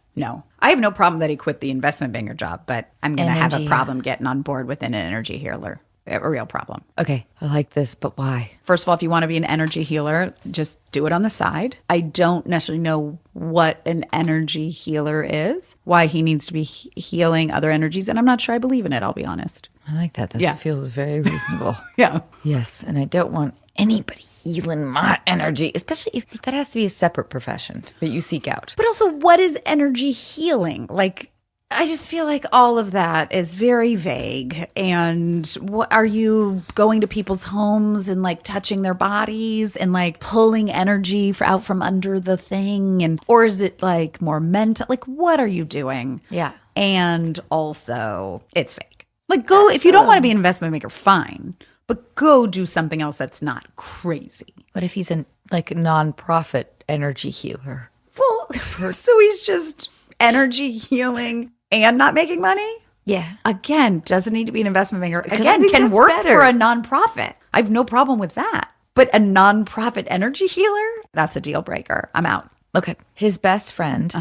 S3: I have no problem that he quit the investment banker job, but I'm going to have a
S1: Energy.
S3: problem getting on board with an energy healer. A real problem.
S1: Okay, I like this, but why?
S3: First of all, if you want to be an energy healer, just do it on the side. I don't necessarily know what an energy healer is, why he needs to be healing other energies, and I'm not sure I believe in it, I'll be honest.
S1: I like that. That feels very reasonable.
S3: Yeah.
S1: Yes, and I don't want anybody healing my energy, especially if that has to be a separate profession that you seek out.
S3: But also, what is energy healing? Like, I just feel like all of that is very vague. And what are you going to people's homes and like touching their bodies and like pulling energy out from under the thing? And or is it like more mental? Like, what are you doing?
S1: Yeah.
S3: And also, it's fake. Like, go if you don't want to be an investment maker, fine. But go do something else that's not crazy.
S1: What if he's a nonprofit energy healer?
S3: Well, so he's just energy healing and not making money?
S1: Yeah.
S3: Again, doesn't need to be an investment banker.
S1: I
S3: Again,
S1: think
S3: can
S1: that's
S3: work
S1: better.
S3: for a nonprofit. I have no problem with that. But a nonprofit energy healer? That's a deal breaker. I'm out.
S1: Okay. His best friend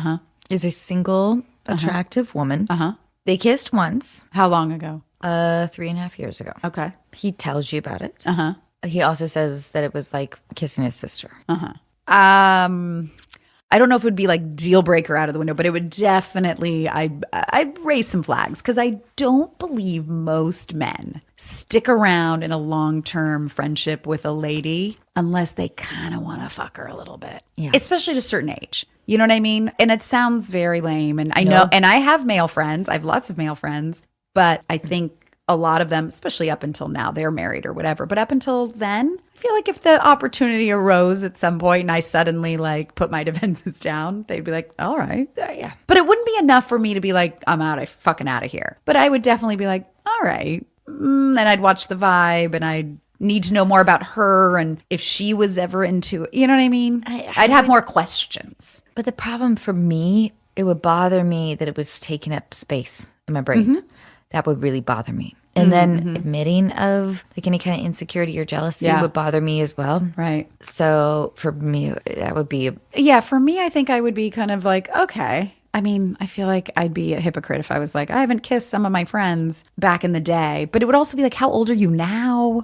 S1: is a single, attractive woman. They kissed once,
S3: How long ago?
S1: 3.5 years ago.
S3: Okay.
S1: He tells you about it. He also says that it was like kissing his sister.
S3: I don't know if it would be like deal breaker out of the window, but it would definitely, I'd raise some flags because I don't believe most men stick around in a long-term friendship with a lady unless they kind of want to fuck her a little bit, especially at a certain age. You know what I mean? And it sounds very lame. And I know, and I have male friends. I have lots of male friends, but I think a lot of them, especially up until now, they're married or whatever. But up until then, I feel like if the opportunity arose at some point and I suddenly like put my defenses down, they'd be like, all right.
S1: Yeah.
S3: But it wouldn't be enough for me to be like, I'm fucking out of here. But I would definitely be like, all right. And I'd watch the vibe and I'd need to know more about her and if she was ever into it. You know what I mean? I'd have more questions.
S1: But the problem for me, it would bother me that it was taking up space in my brain. That would really bother me. And then admitting of like any kind of insecurity or jealousy would bother me as well.
S3: Right.
S1: So for me, that would be
S3: For me, I think I would be kind of like, okay. I mean, I feel like I'd be a hypocrite if I was like, I haven't kissed some of my friends back in the day. But it would also be like, how old are you now?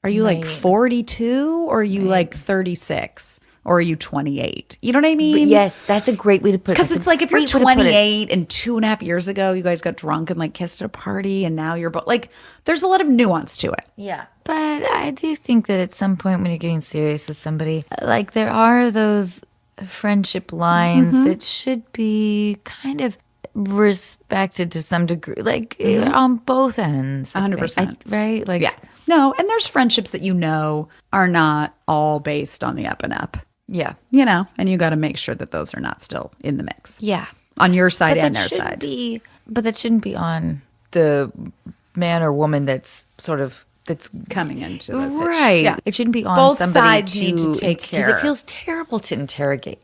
S3: Are you like 42 or are you like 36? Or are you 28? You know what I mean?
S1: But yes, that's a great way to put it.
S3: Because
S1: That's
S3: it's
S1: a
S3: like if you're
S1: great way to put it.
S3: 28 and 2.5 years ago, you guys got drunk and like kissed at a party and now you're both like, there's a lot of nuance to it.
S1: Yeah. But I do think that at some point when you're getting serious with somebody, like there are those friendship lines that should be kind of respected to some degree, like on both ends.
S3: 100%.
S1: Right? Like,
S3: Yeah. No, and there's friendships that you know are not all based on the up and up.
S1: Yeah.
S3: You know, and you got to make sure that those are not still in the mix.
S1: Yeah.
S3: On your side
S1: But
S3: and
S1: that
S3: their
S1: shouldn't
S3: side.
S1: But that shouldn't be on the man or woman that's
S3: Coming into this.
S1: right.
S3: Yeah.
S1: It shouldn't be on
S3: Both
S1: somebody
S3: sides need to take
S1: because
S3: care.
S1: it feels terrible to interrogate.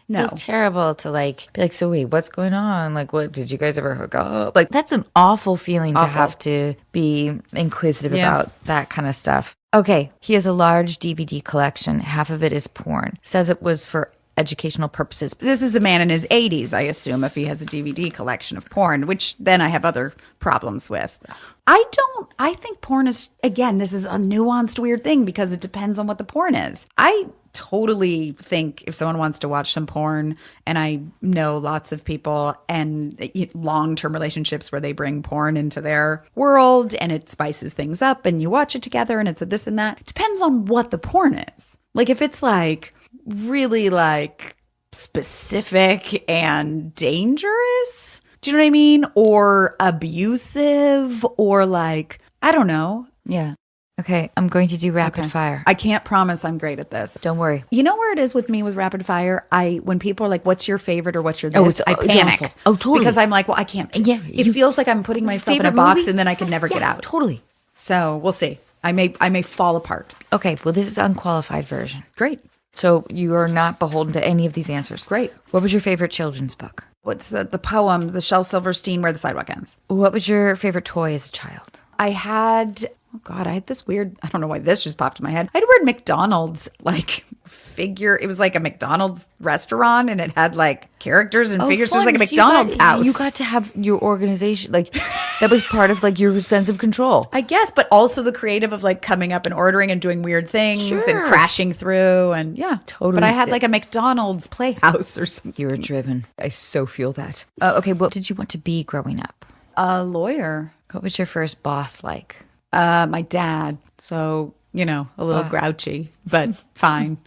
S3: No.
S1: It feels terrible to like be like, so wait, what's going on? Like, what did you guys ever hook up? Like, that's an awful feeling to have to be inquisitive about that kind of stuff. Okay, he has a large DVD collection. Half of it is porn. Says it was for educational purposes.
S3: This is a man in his 80s, I assume, if he has a DVD collection of porn, which then I have other problems with. I think porn is, again, this is a nuanced, weird thing because it depends on what the porn is. I totally think if someone wants to watch some porn, and I know lots of people and long-term relationships where they bring porn into their world and it spices things up and you watch it together and it's a this and that. It depends on what the porn is. Like if it's like really like specific and dangerous, do you know what I mean? Or abusive or like, I don't know.
S1: Yeah. Okay, I'm going to do rapid fire.
S3: I can't promise I'm great at this.
S1: Don't worry.
S3: You know where it is with me with rapid fire? When people are like, what's your favorite or what's your this? I panic.
S1: awful. Oh, totally.
S3: Because I'm like, well, I can't.
S1: Yeah,
S3: It feels like I'm putting myself in a
S1: favorite
S3: box
S1: movie?
S3: and then I can never get out.
S1: Totally.
S3: So we'll see. I may fall apart.
S1: Okay, well, this is unqualified version.
S3: Great.
S1: So you are not beholden to any of these answers.
S3: Great.
S1: What was your favorite children's book?
S3: What's the poem, the Shel Silverstein, Where the Sidewalk Ends?
S1: What was your favorite toy as a child?
S3: I had Oh God, I had this weird, I don't know why this just popped in my head. I had a weird McDonald's like figure. It was like a McDonald's restaurant and it had like characters and figures. It was like a McDonald's house.
S1: You got to have your organization. Like that was part of like your sense of control.
S3: I guess, but also the creative of like coming up and ordering and doing weird things and crashing through and
S1: Totally.
S3: But I had like a McDonald's playhouse or something.
S1: You were driven. I so feel that. Okay, what did you want to be growing up?
S3: A lawyer.
S1: What was your first boss like?
S3: My dad. So, a little grouchy, but fine.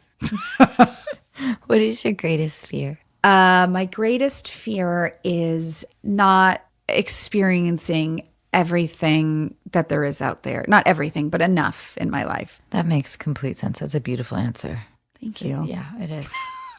S1: What is your greatest fear?
S3: My greatest fear is not experiencing everything that there is out there. Not everything, but enough in my life.
S1: That makes complete sense. That's a beautiful answer.
S3: Thank you.
S1: Yeah, it is.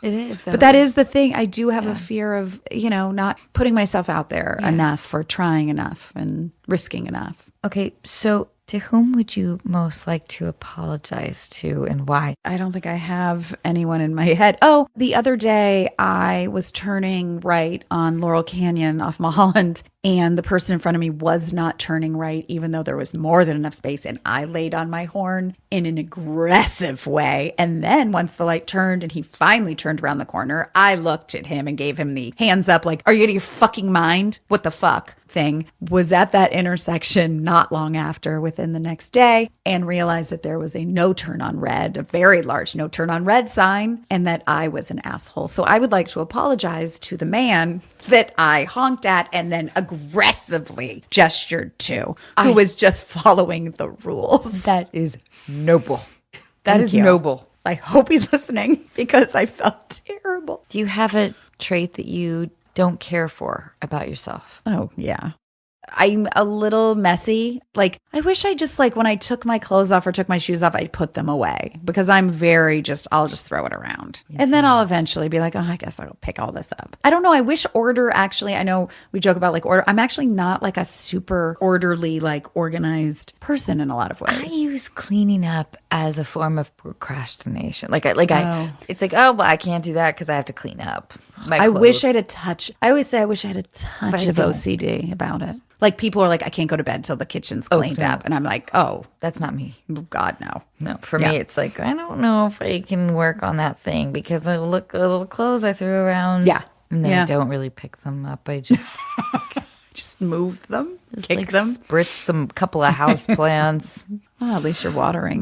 S1: It is. Though.
S3: But that is the thing. I do have a fear of, not putting myself out there enough or trying enough and risking enough.
S1: Okay, so to whom would you most like to apologize to and why?
S3: I don't think I have anyone in my head. Oh, the other day I was turning right on Laurel Canyon off Mulholland, and the person in front of me was not turning right, even though there was more than enough space. And I laid on my horn in an aggressive way. And then once the light turned and he finally turned around the corner, I looked at him and gave him the hands up, like, are you out of your fucking mind? What the fuck? Thing. Was at that intersection not long after, within the next day, and realized that there was a no turn on red, a very large no turn on red sign, and that I was an asshole. So I would like to apologize to the man that I honked at and then aggressively gestured to, who was just following the rules.
S1: That is noble. That is
S3: you.
S1: noble.
S3: I hope he's listening because I felt terrible.
S1: Do you have a trait that you don't care for about yourself?
S3: Oh, yeah. I'm a little messy. Like, I wish I just, like, when I took my clothes off or took my shoes off, I'd put them away because I'm I'll just throw it around. Yes. And then I'll eventually be like, oh, I guess I'll pick all this up. I don't know. I wish order actually, I know we joke about like order. I'm actually not like a super orderly, like organized person in a lot of ways.
S1: I use cleaning up as a form of procrastination. It's like, oh, well, I can't do that because I have to clean up my clothes.
S3: I wish I had a touch. I always say I wish I had a touch of OCD about it. Like people are like, I can't go to bed till the kitchen's cleaned up. And I'm like, oh.
S1: That's not me.
S3: God, no.
S1: No, for me, it's like, I don't know if I can work on that thing because I look at all the clothes I threw around.
S3: Yeah.
S1: And then I don't really pick them up. I just...
S3: just move them, kick them.
S1: Spritz some couple of house plants.
S3: Well, at least you're watering.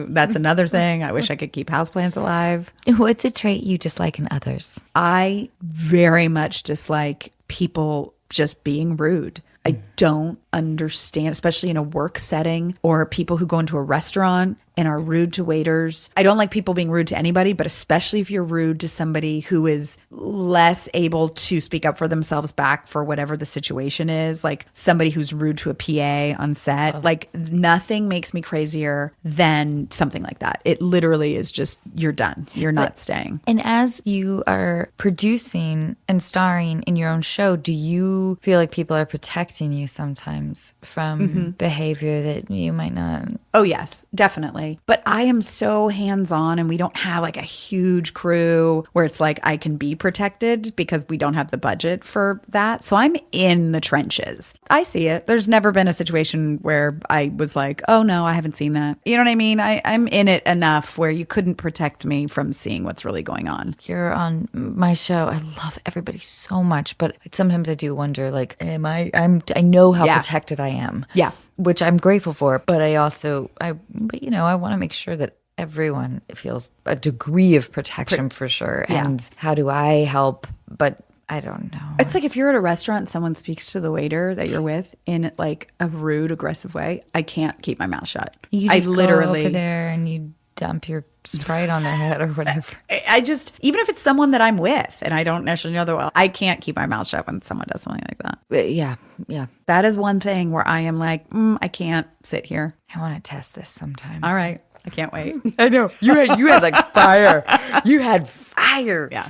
S3: That's another thing. I wish I could keep houseplants alive.
S1: What's a trait you dislike in others?
S3: I very much dislike people just being rude. I don't understand, especially in a work setting or people who go into a restaurant and are rude to waiters. I don't like people being rude to anybody, but especially if you're rude to somebody who is less able to speak up for themselves back for whatever the situation is, like somebody who's rude to a PA on set. Like nothing makes me crazier than something like that. It literally is just, you're done. You're not staying.
S1: And as you are producing and starring in your own show, do you feel like people are protecting you sometimes from behavior that you might not?
S3: Oh, yes, definitely. But I am so hands-on and we don't have like a huge crew where it's like I can be protected because we don't have the budget for that. So I'm in the trenches. I see it. There's never been a situation where I was like, oh no, I haven't seen that. You know what I mean? I'm in it enough where you couldn't protect me from seeing what's really going on.
S1: You're on my show. I love everybody so much, but sometimes I do wonder, like, I know how protected I am.
S3: Yeah.
S1: Which I'm grateful for, but I want to make sure that everyone feels a degree of protection for sure.
S3: Yeah.
S1: And how do I help? But I don't know.
S3: It's like if you're at a restaurant and someone speaks to the waiter that you're with in like a rude, aggressive way, I can't keep my mouth shut.
S1: You just go over there and you dump your Sprite on their head or whatever.
S3: I just, even if it's someone that I'm with and I don't necessarily know them well, I can't keep my mouth shut when someone does something like that.
S1: Yeah.
S3: That is one thing where I am like, I can't sit here.
S1: I want to test this sometime.
S3: All right. I can't wait.
S1: I know. You had like fire. You had fire.
S3: Yeah.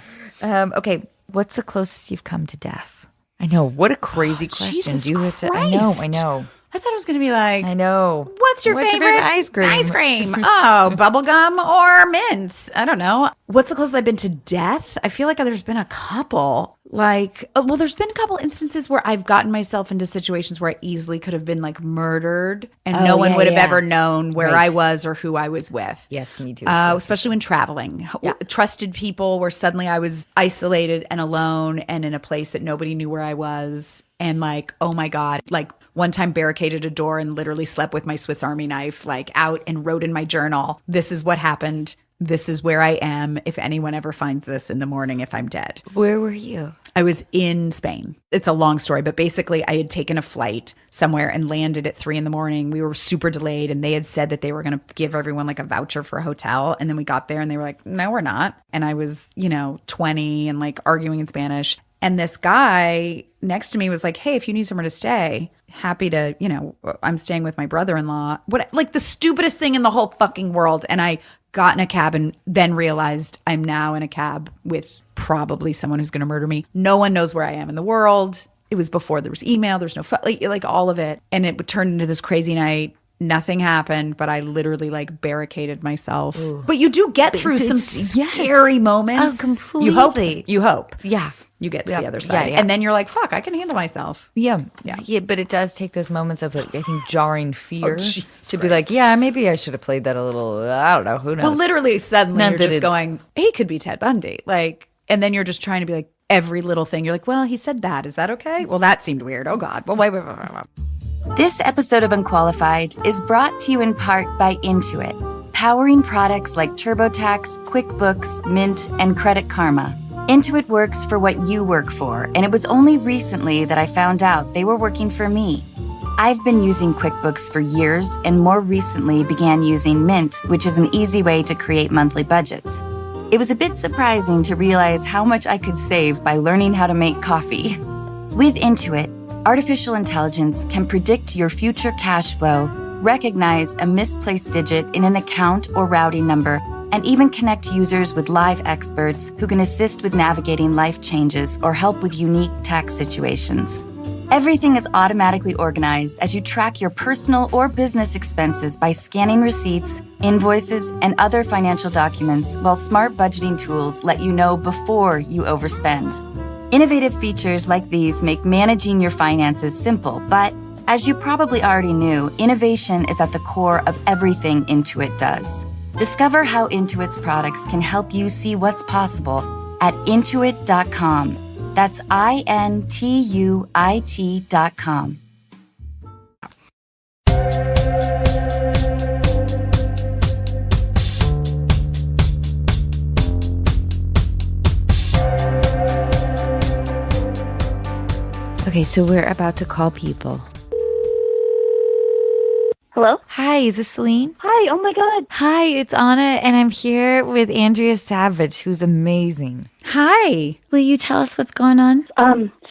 S1: Okay. What's the closest you've come to death? I know. What a crazy question.
S3: Jesus
S1: You have to. I know.
S3: I thought it was going to be like,
S1: I know.
S3: What's your favorite
S1: ice cream?
S3: Ice cream. Oh, bubblegum or mint? I don't know. What's the closest I've been to death? I feel like there's been a couple. Well, there's been a couple instances where I've gotten myself into situations where I easily could have been like murdered and no one would have ever known where I was or who I was with.
S1: Yes, me too.
S3: Especially when traveling. Trusted people where suddenly I was isolated and alone and in a place that nobody knew where I was. And like, oh my God, like one time barricaded a door and literally slept with my Swiss Army knife, like out and wrote in my journal, this is what happened. This is where I am. If anyone ever finds this in the morning, if I'm dead.
S1: Where were you?
S3: I was in Spain. It's a long story, but basically I had taken a flight somewhere and landed at 3 a.m. We were super delayed and they had said that they were going to give everyone like a voucher for a hotel. And then we got there and they were like, no, we're not. And I was, 20 and like arguing in Spanish. And this guy next to me was like, hey, if you need somewhere to stay, happy to, I'm staying with my brother-in-law. Like the stupidest thing in the whole fucking world. And I got in a cab and then realized I'm now in a cab with probably someone who's going to murder me. No one knows where I am in the world. It was before there was email. There's no like all of it. And it would turn into this crazy night. Nothing happened, but I literally like barricaded myself. Ooh. But you do get through some scary moments.
S1: Oh, completely.
S3: You hope.
S1: Yeah.
S3: You get to the other side. And then you're like, fuck, I can handle myself.
S1: Yeah, but it does take those moments of, like, I think, jarring fear to be like, yeah, maybe I should have played that a little, I don't know, who knows.
S3: Well, literally, suddenly you're just going, he could be Ted Bundy. Like, and then you're just trying to be like, every little thing. You're like, well, he said that. Is that okay? Well, that seemed weird. Oh, God. Well, wait.
S1: This episode of Unqualified is brought to you in part by Intuit, powering products like TurboTax, QuickBooks, Mint, and Credit Karma. Intuit works for what you work for, and it was only recently that I found out they were working for me. I've been using QuickBooks for years and more recently began using Mint, which is an easy way to create monthly budgets. It was a bit surprising to realize how much I could save by learning how to make coffee. With Intuit, artificial intelligence can predict your future cash flow, recognize a misplaced digit in an account or routing number, and even connect users with live experts who can assist with navigating life changes or help with unique tax situations. Everything is automatically organized as you track your personal or business expenses by scanning receipts, invoices, and other financial documents, while smart budgeting tools let you know before you overspend. Innovative features like these make managing your finances simple, but as you probably already knew, innovation is at the core of everything Intuit does. Discover how Intuit's products can help you see what's possible at Intuit.com. That's INTUIT.com. Okay, so we're about to call people.
S4: Hello?
S1: Hi, is this Celine?
S4: Hi, oh my God.
S1: Hi, it's Anna, and I'm here with Andrea Savage, who's amazing.
S3: Hi.
S1: Will you tell us what's going on?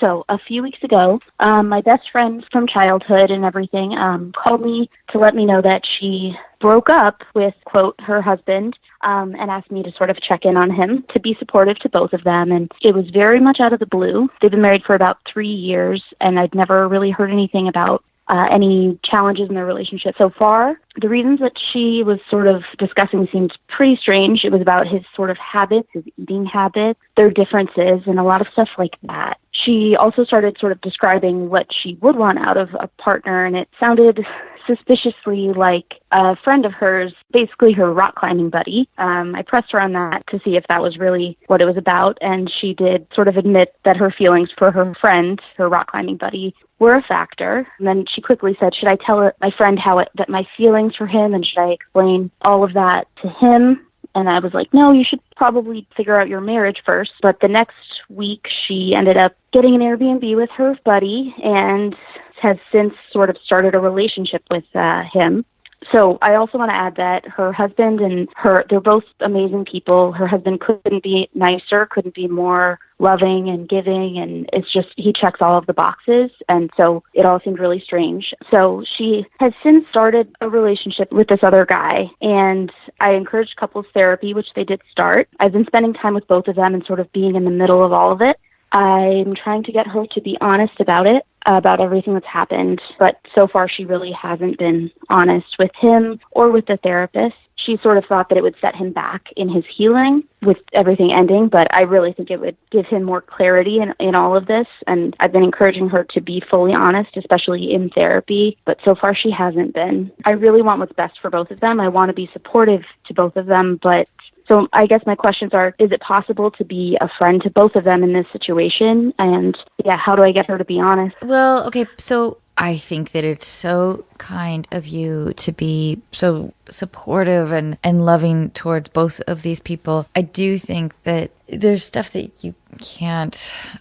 S4: So a few weeks ago, my best friend from childhood and everything called me to let me know that she broke up with, quote, her husband, and asked me to sort of check in on him to be supportive to both of them. And it was very much out of the blue. They've been married for about 3 years, and I'd never really heard anything about any challenges in their relationship so far. The reasons that she was sort of discussing seemed pretty strange. It was about his sort of habits, his eating habits, their differences, and a lot of stuff like that. She also started sort of describing what she would want out of a partner, and it sounded suspiciously like a friend of hers, basically her rock climbing buddy. I pressed her on that to see if that was really what it was about, and she did sort of admit that her feelings for her friend, her rock climbing buddy, were a factor. And then she quickly said, should I tell my friend that my feelings for him, and should I explain all of that to him? And I was like, no, you should probably figure out your marriage first. But the next week, she ended up getting an Airbnb with her buddy and has since sort of started a relationship with him. So I also want to add that her husband and her, they're both amazing people. Her husband couldn't be nicer, couldn't be more loving and giving, and it's just, he checks all of the boxes, and so it all seemed really strange. So she has since started a relationship with this other guy, and I encouraged couples therapy, which they did start. I've been spending time with both of them and sort of being in the middle of all of it. I'm trying to get her to be honest about it, about everything that's happened, but so far she really hasn't been honest with him or with the therapist. she sort of thought that it would set him back in his healing with everything ending, but I really think it would give him more clarity in all of this. And I've been encouraging her to be fully honest, especially in therapy, but so far she hasn't been. I really want what's best for both of them. I want to be supportive to both of them, but so I guess my questions are, is it possible to be a friend to both of them in this situation? And yeah, how do I get her to be honest?
S1: Well, okay, so I think that it's so kind of you to be so supportive and loving towards both of these people. I do think that there's stuff that you can't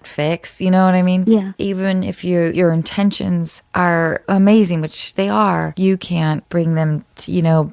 S1: fix, you know what I mean?
S4: Yeah.
S1: Even if your intentions are amazing, which they are, you can't bring them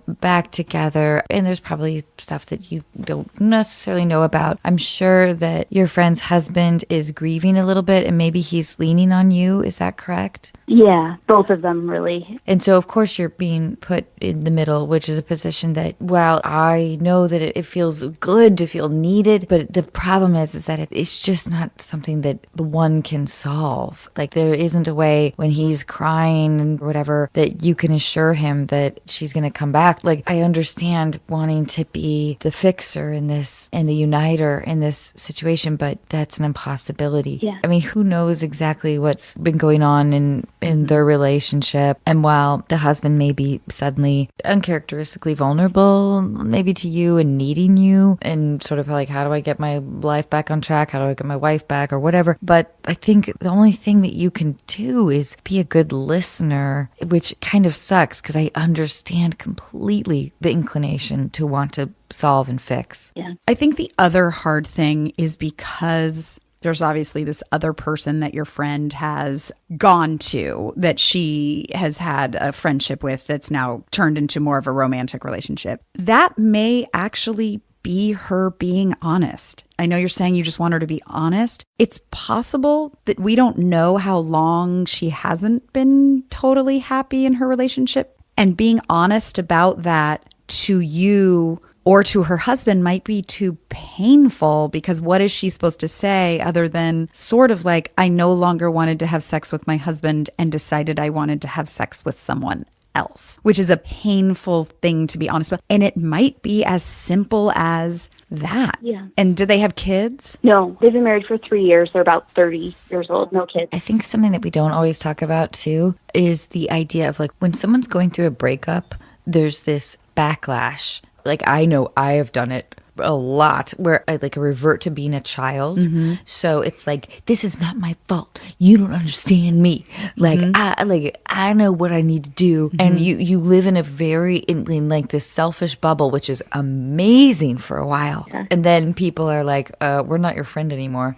S1: back together. And there's probably stuff that you don't necessarily know about. I'm sure that your friend's husband is grieving a little bit and maybe he's leaning on you. Is that correct?
S4: Yeah, both of them really.
S1: And so, of course, you're being put in the middle, which is a position that, while I know that it feels good to feel needed, but the problem is that it's just not something that the one can solve. Like, there isn't a way when he's crying and whatever that you can assure him that she's going to come back. Like, I understand wanting to be the fixer in this and the uniter in this situation, but that's an impossibility.
S4: Yeah.
S1: I mean, who knows exactly what's been going on in their relationship. And while the husband may be suddenly uncharacteristically vulnerable, maybe to you and needing you and sort of like, how do I get my life back on track? How do I get my wife back or whatever? But I think the only thing that you can do is be a good listener, which kind of sucks because I understand completely the inclination to want to solve and fix.
S4: Yeah.
S3: I think the other hard thing is because there's obviously this other person that your friend has gone to, that she has had a friendship with that's now turned into more of a romantic relationship. That may actually be her being honest. I know you're saying you just want her to be honest. It's possible that we don't know how long she hasn't been totally happy in her relationship. And being honest about that to you or to her husband might be too painful, because what is she supposed to say other than sort of like, I no longer wanted to have sex with my husband and decided I wanted to have sex with someone else, which is a painful thing to be honest about. And it might be as simple as that.
S4: Yeah.
S3: And do they have kids?
S4: No, they've been married for 3 years. They're about 30 years old, no kids.
S1: I think something that we don't always talk about too is the idea of like when someone's going through a breakup, there's this backlash. Like, I know I have done it a lot where I like revert to being a child. Mm-hmm. So it's like, this is not my fault. You don't understand me. Like, I know what I need to do. Mm-hmm. And you live in a very, in like this selfish bubble, which is amazing for a while. Yeah. And then people are like, we're not your friend anymore.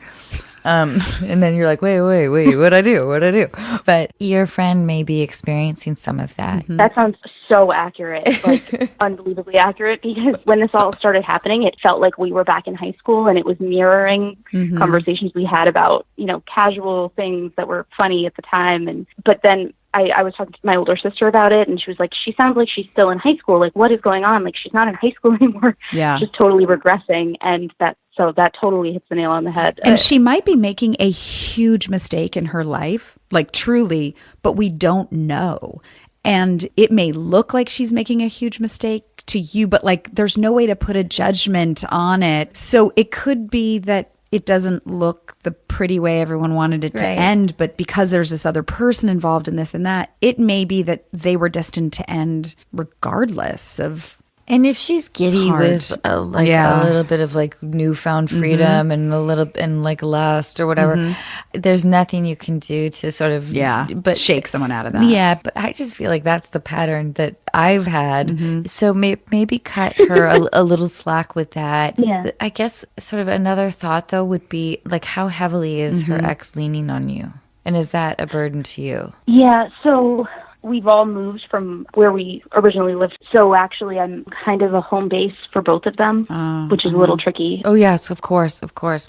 S1: And then you're like, wait, what'd I do? But your friend may be experiencing some of that.
S4: Mm-hmm. That sounds so accurate, like unbelievably accurate, because when this all started happening, it felt like we were back in high school and it was mirroring conversations we had about, casual things that were funny at the time. But then I was talking to my older sister about it, and she was like, she sounds like she's still in high school. Like, what is going on? Like, she's not in high school anymore.
S3: Yeah.
S4: She's totally regressing. And so that totally hits the nail on the head.
S3: And she might be making a huge mistake in her life, like truly, but we don't know. And it may look like she's making a huge mistake to you, but like there's no way to put a judgment on it. So it could be that it doesn't look the pretty way everyone wanted it to end, but because there's this other person involved in this and that, it may be that they were destined to end regardless of.
S1: And if she's giddy with a little bit of like newfound freedom and a little and like lust or whatever, there's nothing you can do to sort of
S3: but shake someone out of that.
S1: Yeah, but I just feel like that's the pattern that I've had. So maybe cut her a little slack with that.
S4: Yeah.
S1: I guess sort of another thought though would be like, how heavily is her ex leaning on you, and is that a burden to you?
S4: Yeah. So we've all moved from where we originally lived. So actually, I'm kind of a home base for both of them, which is a little tricky.
S1: Oh, yes, of course.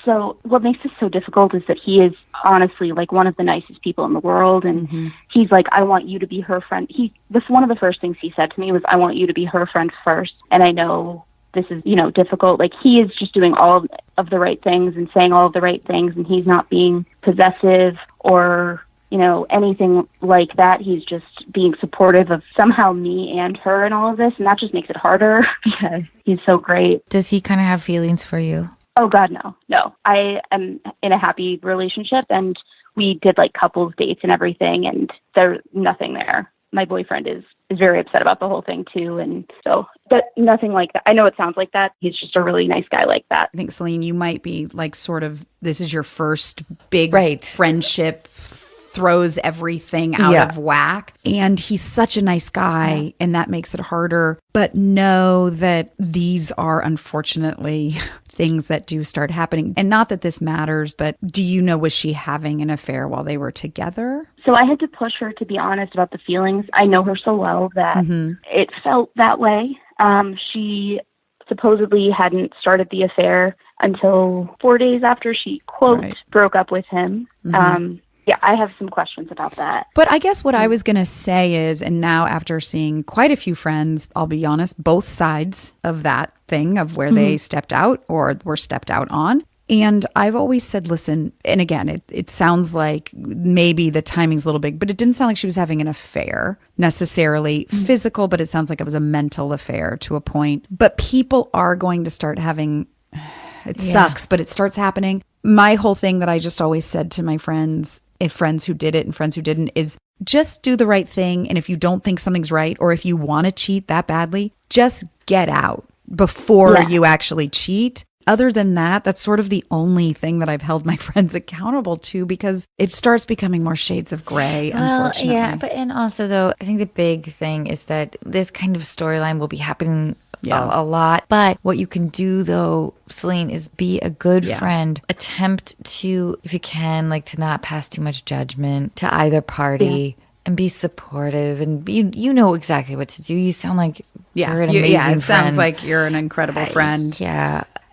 S4: So what makes this so difficult is that he is honestly like one of the nicest people in the world. And he's like, I want you to be her friend. One of the first things he said to me was, I want you to be her friend first. And I know this is, difficult. Like, he is just doing all of the right things and saying all of the right things. And he's not being possessive or anything like that. He's just being supportive of somehow me and her and all of this, and that just makes it harder because he's so great.
S1: Does he kind of have feelings for you?
S4: Oh, God, no. No. I am in a happy relationship, and we did like couples dates and everything, and there's nothing there. My boyfriend is very upset about the whole thing too, and so but nothing like that. I know it sounds like that. He's just a really nice guy like that.
S3: I think, Celine, you might be like sort of, this is your first big friendship, throws everything out of whack. And he's such a nice guy, and that makes it harder. But know that these are unfortunately things that do start happening. And not that this matters, but do you know, was she having an affair while they were together?
S4: So I had to push her to be honest about the feelings. I know her so well that it felt that way. She supposedly hadn't started the affair until 4 days after she, quote, broke up with him. Yeah, I have some questions about that.
S3: But I guess what I was going to say is, and now after seeing quite a few friends, I'll be honest, both sides of that thing of where they stepped out or were stepped out on. And I've always said, listen, and again, it sounds like maybe the timing's a little big, but it didn't sound like she was having an affair necessarily physical, but it sounds like it was a mental affair to a point. But people are going to start having, it sucks, but it starts happening. My whole thing that I just always said to my friends, if friends who did it and friends who didn't, is just do the right thing. And if you don't think something's right, or if you want to cheat that badly, just get out before you actually cheat. Other than that, that's sort of the only thing that I've held my friends accountable to, because it starts becoming more shades of gray, unfortunately.
S1: Yeah, and also, though, I think the big thing is that this kind of storyline will be happening a lot. But what you can do, though, Celine, is be a good friend. Attempt to, if you can, like to not pass too much judgment to either party. And be supportive, and you know exactly what to do. You sound like you're an amazing friend.
S3: It sounds like you're an incredible friend.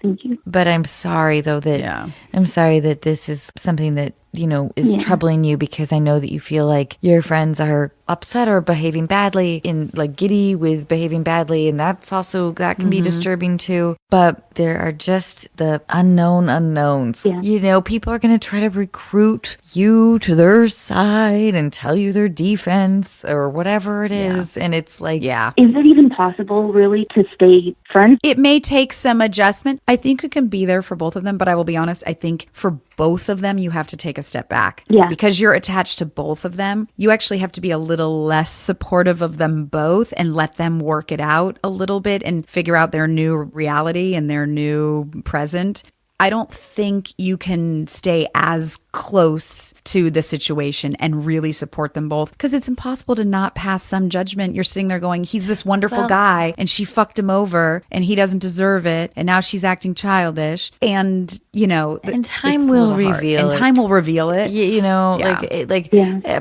S4: Thank you.
S1: But I'm sorry, though, that this is something that, is troubling you, because I know that you feel like your friends are upset or behaving badly, giddy with behaving badly. And that can be disturbing too. But there are just the unknown unknowns. Yeah. People are going to try to recruit you to their side and tell you their defense or whatever it is. And it's like,
S4: is it even possible really to stay friends?
S3: It may take some adjustment. I think it can be there for both of them, but I will be honest, I think for both of them, you have to take a step back. Yeah. Because you're attached to both of them. You actually have to be a little less supportive of them both and let them work it out a little bit and figure out their new reality and their new present. I don't think you can stay as close to the situation and really support them both, because it's impossible to not pass some judgment. You're sitting there going, he's this wonderful guy and she fucked him over and he doesn't deserve it. And now she's acting childish. And,
S1: and time will reveal it.
S3: And time will reveal it.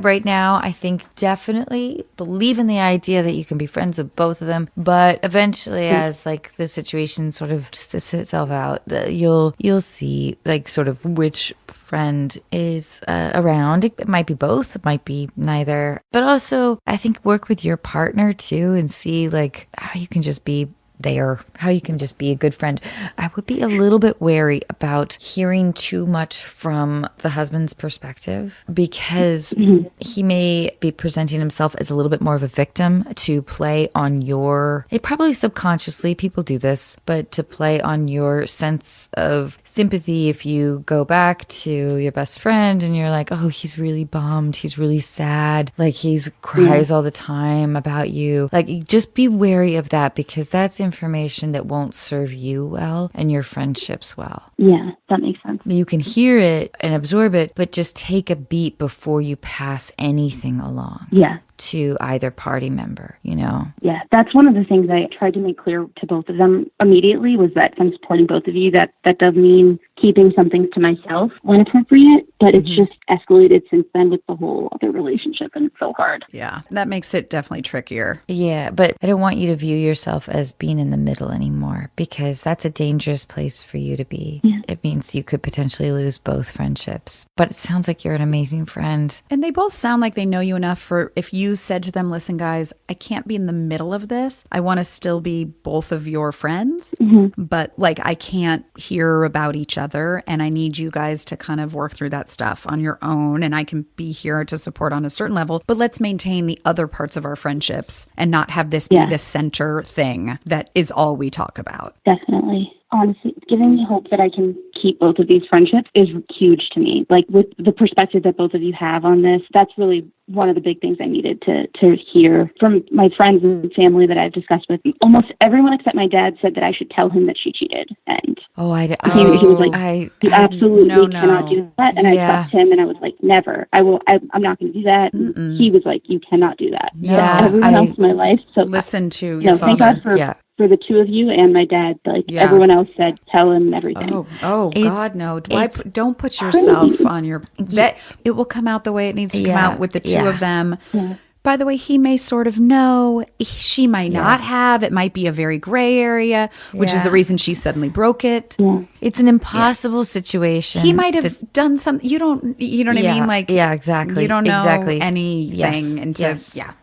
S1: Right now, I think definitely believe in the idea that you can be friends with both of them. But eventually, as the situation sort of sips itself out, you'll see sort of which friend is around. It might be both, it might be neither. But also, I think work with your partner too and see how you can just be there, how you can just be a good friend. I would be a little bit wary about hearing too much from the husband's perspective, because he may be presenting himself as a little bit more of a victim to play on it probably subconsciously, people do this, but to play on your sense of sympathy. If you go back to your best friend and you're like, oh, he's really bummed, he's really sad, he cries all the time about you, just be wary of that, because that's information that won't serve you well and your friendships well.
S4: Yeah, that makes sense.
S1: You can hear it and absorb it, but just take a beat before you pass anything along.
S4: Yeah.
S1: To either party member,
S4: Yeah, that's one of the things I tried to make clear to both of them immediately, was that I'm supporting both of you. That does mean keeping some things to myself when appropriate, but it's just escalated since then with the whole other relationship, and it's so hard.
S3: Yeah, that makes it definitely trickier.
S1: Yeah, but I don't want you to view yourself as being in the middle anymore, because that's a dangerous place for you to be. Yeah. it means you could potentially lose both friendships. But it sounds like you're an amazing friend.
S3: And they both sound like they know you enough for if you said to them, listen, guys, I can't be in the middle of this. I want to still be both of your friends, but like I can't hear about each other and I need you guys to kind of work through that stuff on your own. And I can be here to support on a certain level, but let's maintain the other parts of our friendships and not have this be the center thing that is all we talk about.
S4: Definitely. Honestly, giving me hope that I can keep both of these friendships is huge to me. Like with the perspective that both of you have on this, that's really one of the big things I needed to hear from my friends and family that I've discussed with. Almost everyone except my dad said that I should tell him that she cheated. And he was like, you absolutely cannot do that. And I stopped him and I was like, never. I'm not going to do that. He was like, you cannot do that.
S1: Yeah,
S4: so everyone else in my life. So
S3: listen to your father.
S4: Thank God for the two of you and my dad. Like everyone else said, tell him everything.
S3: God, no. Don't put yourself on your bet. It will come out the way it needs to come out with the two of them. Yeah. By the way, he may sort of know. She might not have. It might be a very gray area, which is the reason she suddenly broke it. Yeah.
S1: It's an impossible situation.
S3: He might have done something. You know what I mean? Like,
S1: exactly.
S3: You don't know anything until,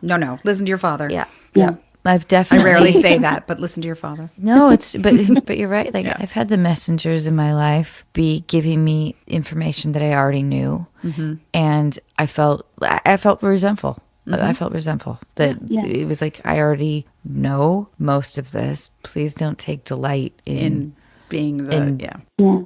S3: No. Listen to your father.
S1: Yeah. I've definitely.
S3: I rarely say that, but listen to your father.
S1: No, but you're right. Like I've had the messengers in my life be giving me information that I already knew, and I felt resentful. I felt resentful that it was like, I already know most of this. Please don't take delight in
S3: being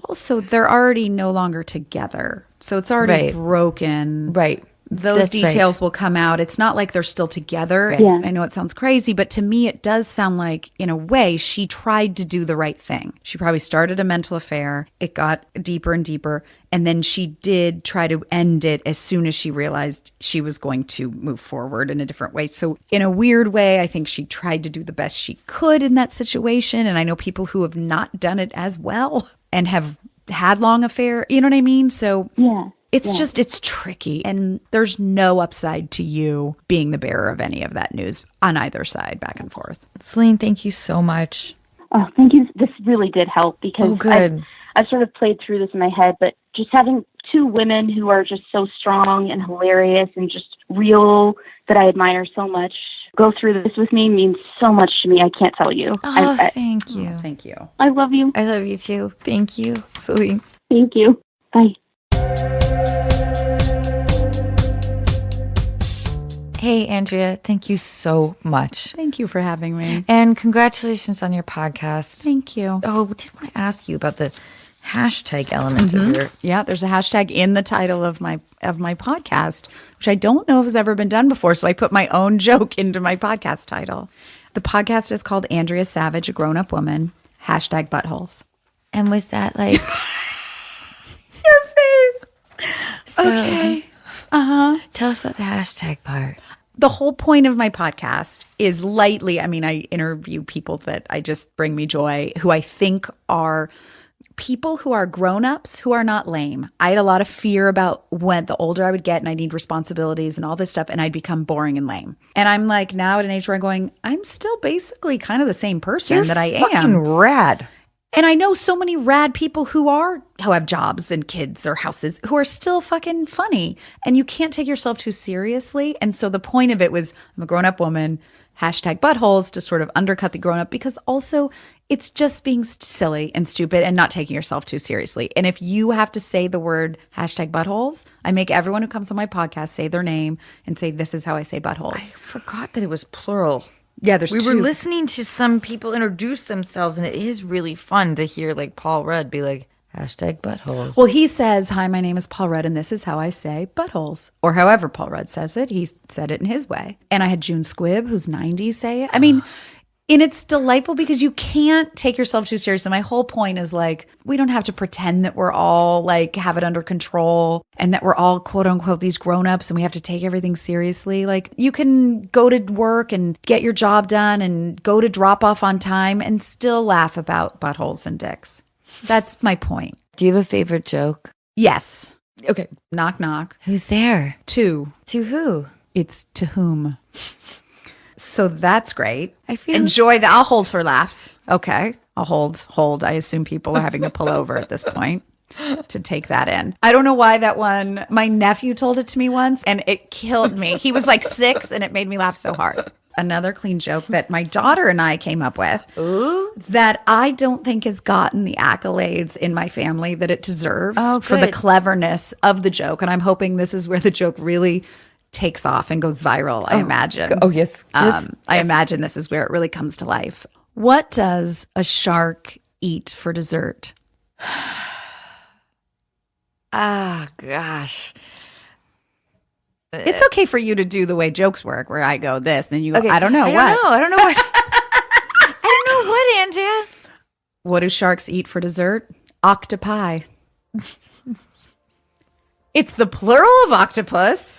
S3: Also, they're already no longer together, so it's already broken.
S1: Right.
S3: Those details will come out. It's not like they're still together. Right. Yeah. I know it sounds crazy, but to me, it does sound like, in a way, she tried to do the right thing. She probably started a mental affair. It got deeper and deeper. And then she did try to end it as soon as she realized she was going to move forward in a different way. So in a weird way, I think she tried to do the best she could in that situation. And I know people who have not done it as well and have had long affair. You know what I mean? So it's tricky, and there's no upside to you being the bearer of any of that news on either side, back and forth.
S1: Celine, thank you so much.
S4: Oh, thank you. This really did help because I've sort of played through this in my head, but just having two women who are just so strong and hilarious and just real that I admire so much go through this with me means so much to me. I can't tell you.
S1: Thank you.
S3: Thank you.
S4: I love you.
S1: I love you too. Thank you, Celine.
S4: Thank you. Bye.
S1: Hey, Andrea, thank you so much.
S3: Thank you for having me.
S1: And congratulations on your podcast.
S3: Thank you.
S1: Oh, I did want to ask you about the hashtag element of your...
S3: Yeah, there's a hashtag in the title of my podcast, which I don't know if has ever been done before. So I put my own joke into my podcast title. The podcast is called Andrea Savage, a Grown-Up Woman, hashtag buttholes.
S1: And was that like...
S3: Your face. Okay.
S1: Tell us about the hashtag part.
S3: The whole point of my podcast is lightly, I mean, I interview people that I just bring me joy, who I think are people who are grown-ups who are not lame. I had a lot of fear about when the older I would get and I need responsibilities and all this stuff, and I'd become boring and lame. And I'm like now at an age where I'm going, I'm still basically kind of the same person that I am.
S1: Fucking rad.
S3: And I know so many rad people who have jobs and kids or houses who are still fucking funny. And you can't take yourself too seriously. And so the point of it was, I'm a grown-up woman, hashtag buttholes, to sort of undercut the grown-up, because also it's just being silly and stupid and not taking yourself too seriously. And if you have to say the word hashtag buttholes, I make everyone who comes on my podcast say their name and say, this is how I say buttholes.
S1: I forgot that it was plural.
S3: Yeah, we
S1: were listening to some people introduce themselves, and it is really fun to hear like Paul Rudd be like, hashtag buttholes.
S3: Well, he says, hi, my name is Paul Rudd, and this is how I say buttholes. Or however Paul Rudd says it. He said it in his way. And I had June Squibb, who's 90, say it. I mean, and it's delightful because you can't take yourself too seriously. My whole point is like, we don't have to pretend that we're all like have it under control and that we're all quote unquote these grown-ups and we have to take everything seriously. Like you can go to work and get your job done and go to drop off on time and still laugh about buttholes and dicks. That's my point.
S1: Do you have a favorite joke?
S3: Yes.
S1: Okay.
S3: Knock, knock.
S1: Who's there?
S3: To
S1: who?
S3: It's to whom. So that's great.
S1: I feel
S3: Enjoy that. I'll hold for laughs. Okay. I'll hold. I assume people are having to pull over at this point to take that in. I don't know why that one, my nephew told it to me once and it killed me. He was like 6 and it made me laugh so hard. Another clean joke that my daughter and I came up with that I don't think has gotten the accolades in my family that it deserves for the cleverness of the joke. And I'm hoping this is where the joke really takes off and goes viral, I imagine.
S1: Oh, yes.
S3: I imagine this is where it really comes to life. What does a shark eat for dessert?
S1: Ah, gosh.
S3: It's okay for you to do the way jokes work, where I go this, then you go,
S1: Okay.
S3: I don't know what.
S1: I don't know what. I don't know what, Andrea.
S3: What do sharks eat for dessert? Octopi. It's the plural of octopus.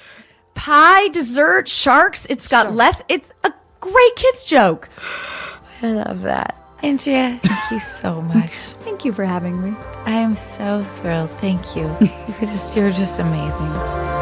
S3: Pie, dessert, sharks. It's got less. It's a great kid's joke.
S1: I love that. Andrea, thank you so much.
S3: Thank you for having me.
S1: I am so thrilled. Thank you. You're just amazing.